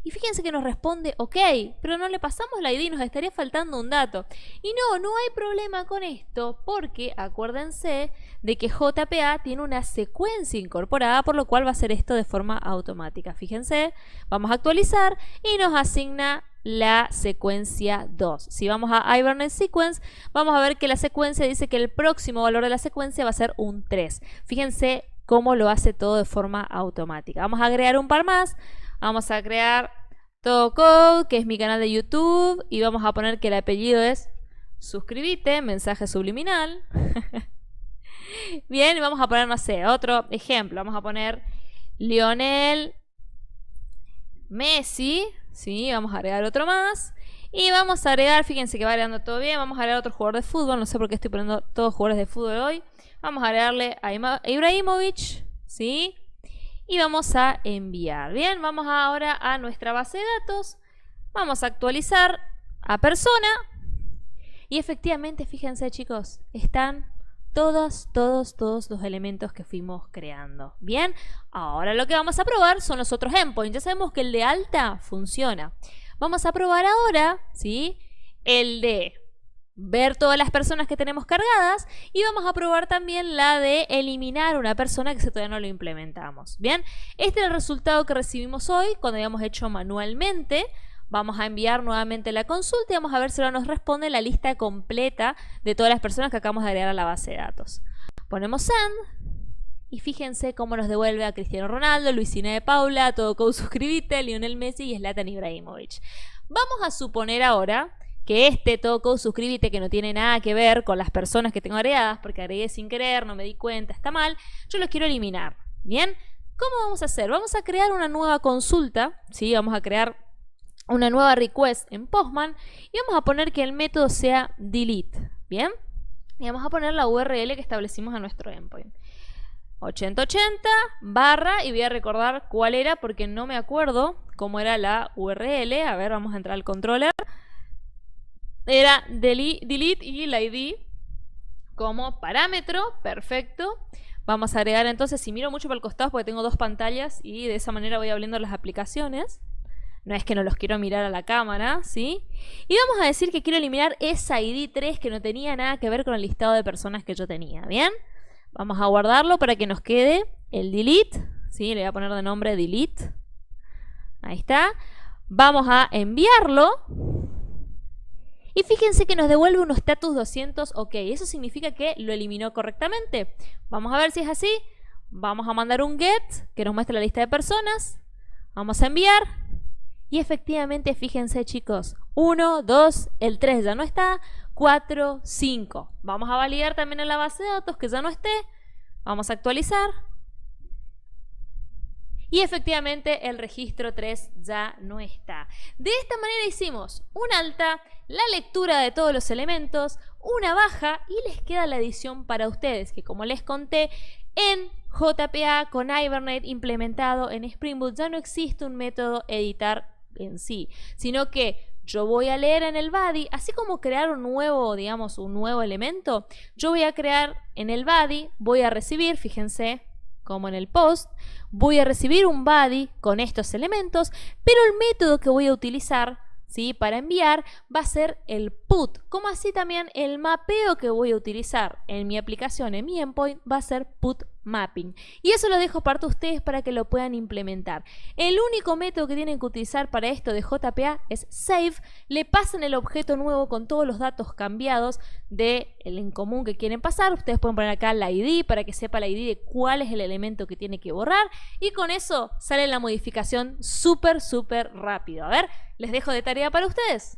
Y fíjense que nos responde OK, pero no le pasamos la ID, nos estaría faltando un dato. Y no hay problema con esto, porque acuérdense de que JPA tiene una secuencia incorporada, por lo cual va a hacer esto de forma automática. Fíjense, vamos a actualizar y nos asigna la secuencia 2. Si vamos a Hibernate Sequence, vamos a ver que la secuencia dice que el próximo valor de la secuencia va a ser un 3. Fíjense cómo lo hace todo de forma automática. Vamos a agregar un par más. Vamos a crear Todo Code, que es mi canal de YouTube, y vamos a poner que el apellido es suscribite, mensaje subliminal. Bien, y vamos a poner, no sé, otro ejemplo. Vamos a poner Lionel Messi, ¿sí? Vamos a agregar otro más. Y vamos a agregar, fíjense que va agregando todo bien, vamos a agregar otro jugador de fútbol, no sé por qué estoy poniendo todos jugadores de fútbol hoy. Vamos a agregarle a Ibrahimovic, ¿sí? Y vamos a enviar. Bien, vamos ahora a nuestra base de datos. Vamos a actualizar a persona. Y efectivamente, fíjense chicos, están todos los elementos que fuimos creando. Bien, ahora lo que vamos a probar son los otros endpoints. Ya sabemos que el de alta funciona. Vamos a probar ahora, ¿sí? El de ver todas las personas que tenemos cargadas y vamos a probar también la de eliminar una persona que todavía no lo implementamos. Bien, este es el resultado que recibimos hoy cuando habíamos hecho manualmente. Vamos a enviar nuevamente la consulta y vamos a ver si ahora nos responde la lista completa de todas las personas que acabamos de agregar a la base de datos. Ponemos send y fíjense cómo nos devuelve a Cristiano Ronaldo, Luisina de Paula, Todo Code suscribite, Lionel Messi y Zlatan Ibrahimovic. Vamos a suponer ahora que este Todo Code suscríbete, que no tiene nada que ver con las personas que tengo agregadas, porque agregué sin querer, no me di cuenta, está mal, yo los quiero eliminar. Bien, ¿cómo vamos a hacer? Vamos a crear una nueva consulta, ¿sí? Vamos a crear una nueva request en Postman y vamos a poner que el método sea delete. Bien, y vamos a poner la URL que establecimos a nuestro endpoint. 8080 barra, y voy a recordar cuál era porque no me acuerdo cómo era la URL. A ver, vamos a entrar al controller. Era delete y la ID como parámetro. Perfecto. Vamos a agregar entonces, si miro mucho para el costado porque tengo dos pantallas y de esa manera voy abriendo las aplicaciones. No es que no los quiero mirar a la cámara, ¿sí? Y vamos a decir que quiero eliminar esa ID 3 que no tenía nada que ver con el listado de personas que yo tenía, ¿bien? Vamos a guardarlo para que nos quede el delete, ¿sí? Le voy a poner de nombre delete. Ahí está. Vamos a enviarlo. Y fíjense que nos devuelve un status 200 OK. Eso significa que lo eliminó correctamente. Vamos a ver si es así. Vamos a mandar un get que nos muestre la lista de personas. Vamos a enviar. Y efectivamente, fíjense chicos, 1, 2, el 3 ya no está, 4, 5. Vamos a validar también en la base de datos que ya no esté. Vamos a actualizar. Y efectivamente el registro 3 ya no está. De esta manera hicimos un alta, la lectura de todos los elementos, una baja y les queda la edición para ustedes, que como les conté, en JPA con Hibernate implementado en Spring Boot ya no existe un método editar en sí, sino que yo voy a leer en el body, así como crear un nuevo, digamos, un nuevo elemento, yo voy a crear en el body, voy a recibir, fíjense, como en el post, voy a recibir un body con estos elementos, pero el método que voy a utilizar, ¿sí?, para enviar va a ser el put, como así también el mapeo que voy a utilizar en mi aplicación, en mi endpoint, va a ser put mapping. Y eso lo dejo para ustedes para que lo puedan implementar. El único método que tienen que utilizar para esto de JPA es save. Le pasan el objeto nuevo con todos los datos cambiados del en común que quieren pasar. Ustedes pueden poner acá la ID para que sepa la ID de cuál es el elemento que tiene que borrar. Y con eso sale la modificación súper rápido. A ver, les dejo de tarea para ustedes.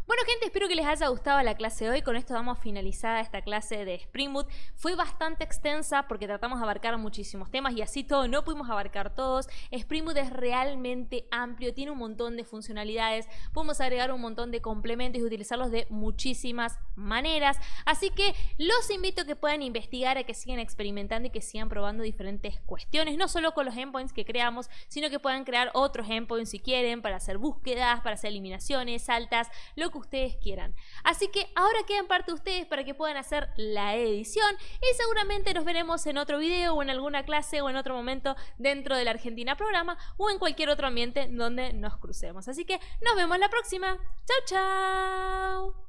Bueno gente, espero que les haya gustado la clase de hoy. Con esto damos finalizada esta clase de Spring Boot. Fue bastante extensa porque tratamos de abarcar muchísimos temas y así todo no pudimos abarcar todos. Spring Boot es realmente amplio, tiene un montón de funcionalidades. Podemos agregar un montón de complementos y utilizarlos de muchísimas maneras. Así que los invito a que puedan investigar, a que sigan experimentando y que sigan probando diferentes cuestiones. No solo con los endpoints que creamos, sino que puedan crear otros endpoints si quieren para hacer búsquedas, para hacer eliminaciones, saltas, lo que que ustedes quieran. Así que ahora queda en parte de ustedes para que puedan hacer la edición y seguramente nos veremos en otro video o en alguna clase o en otro momento dentro del Argentina Programa o en cualquier otro ambiente donde nos crucemos. Así que nos vemos la próxima. ¡Chau, chau!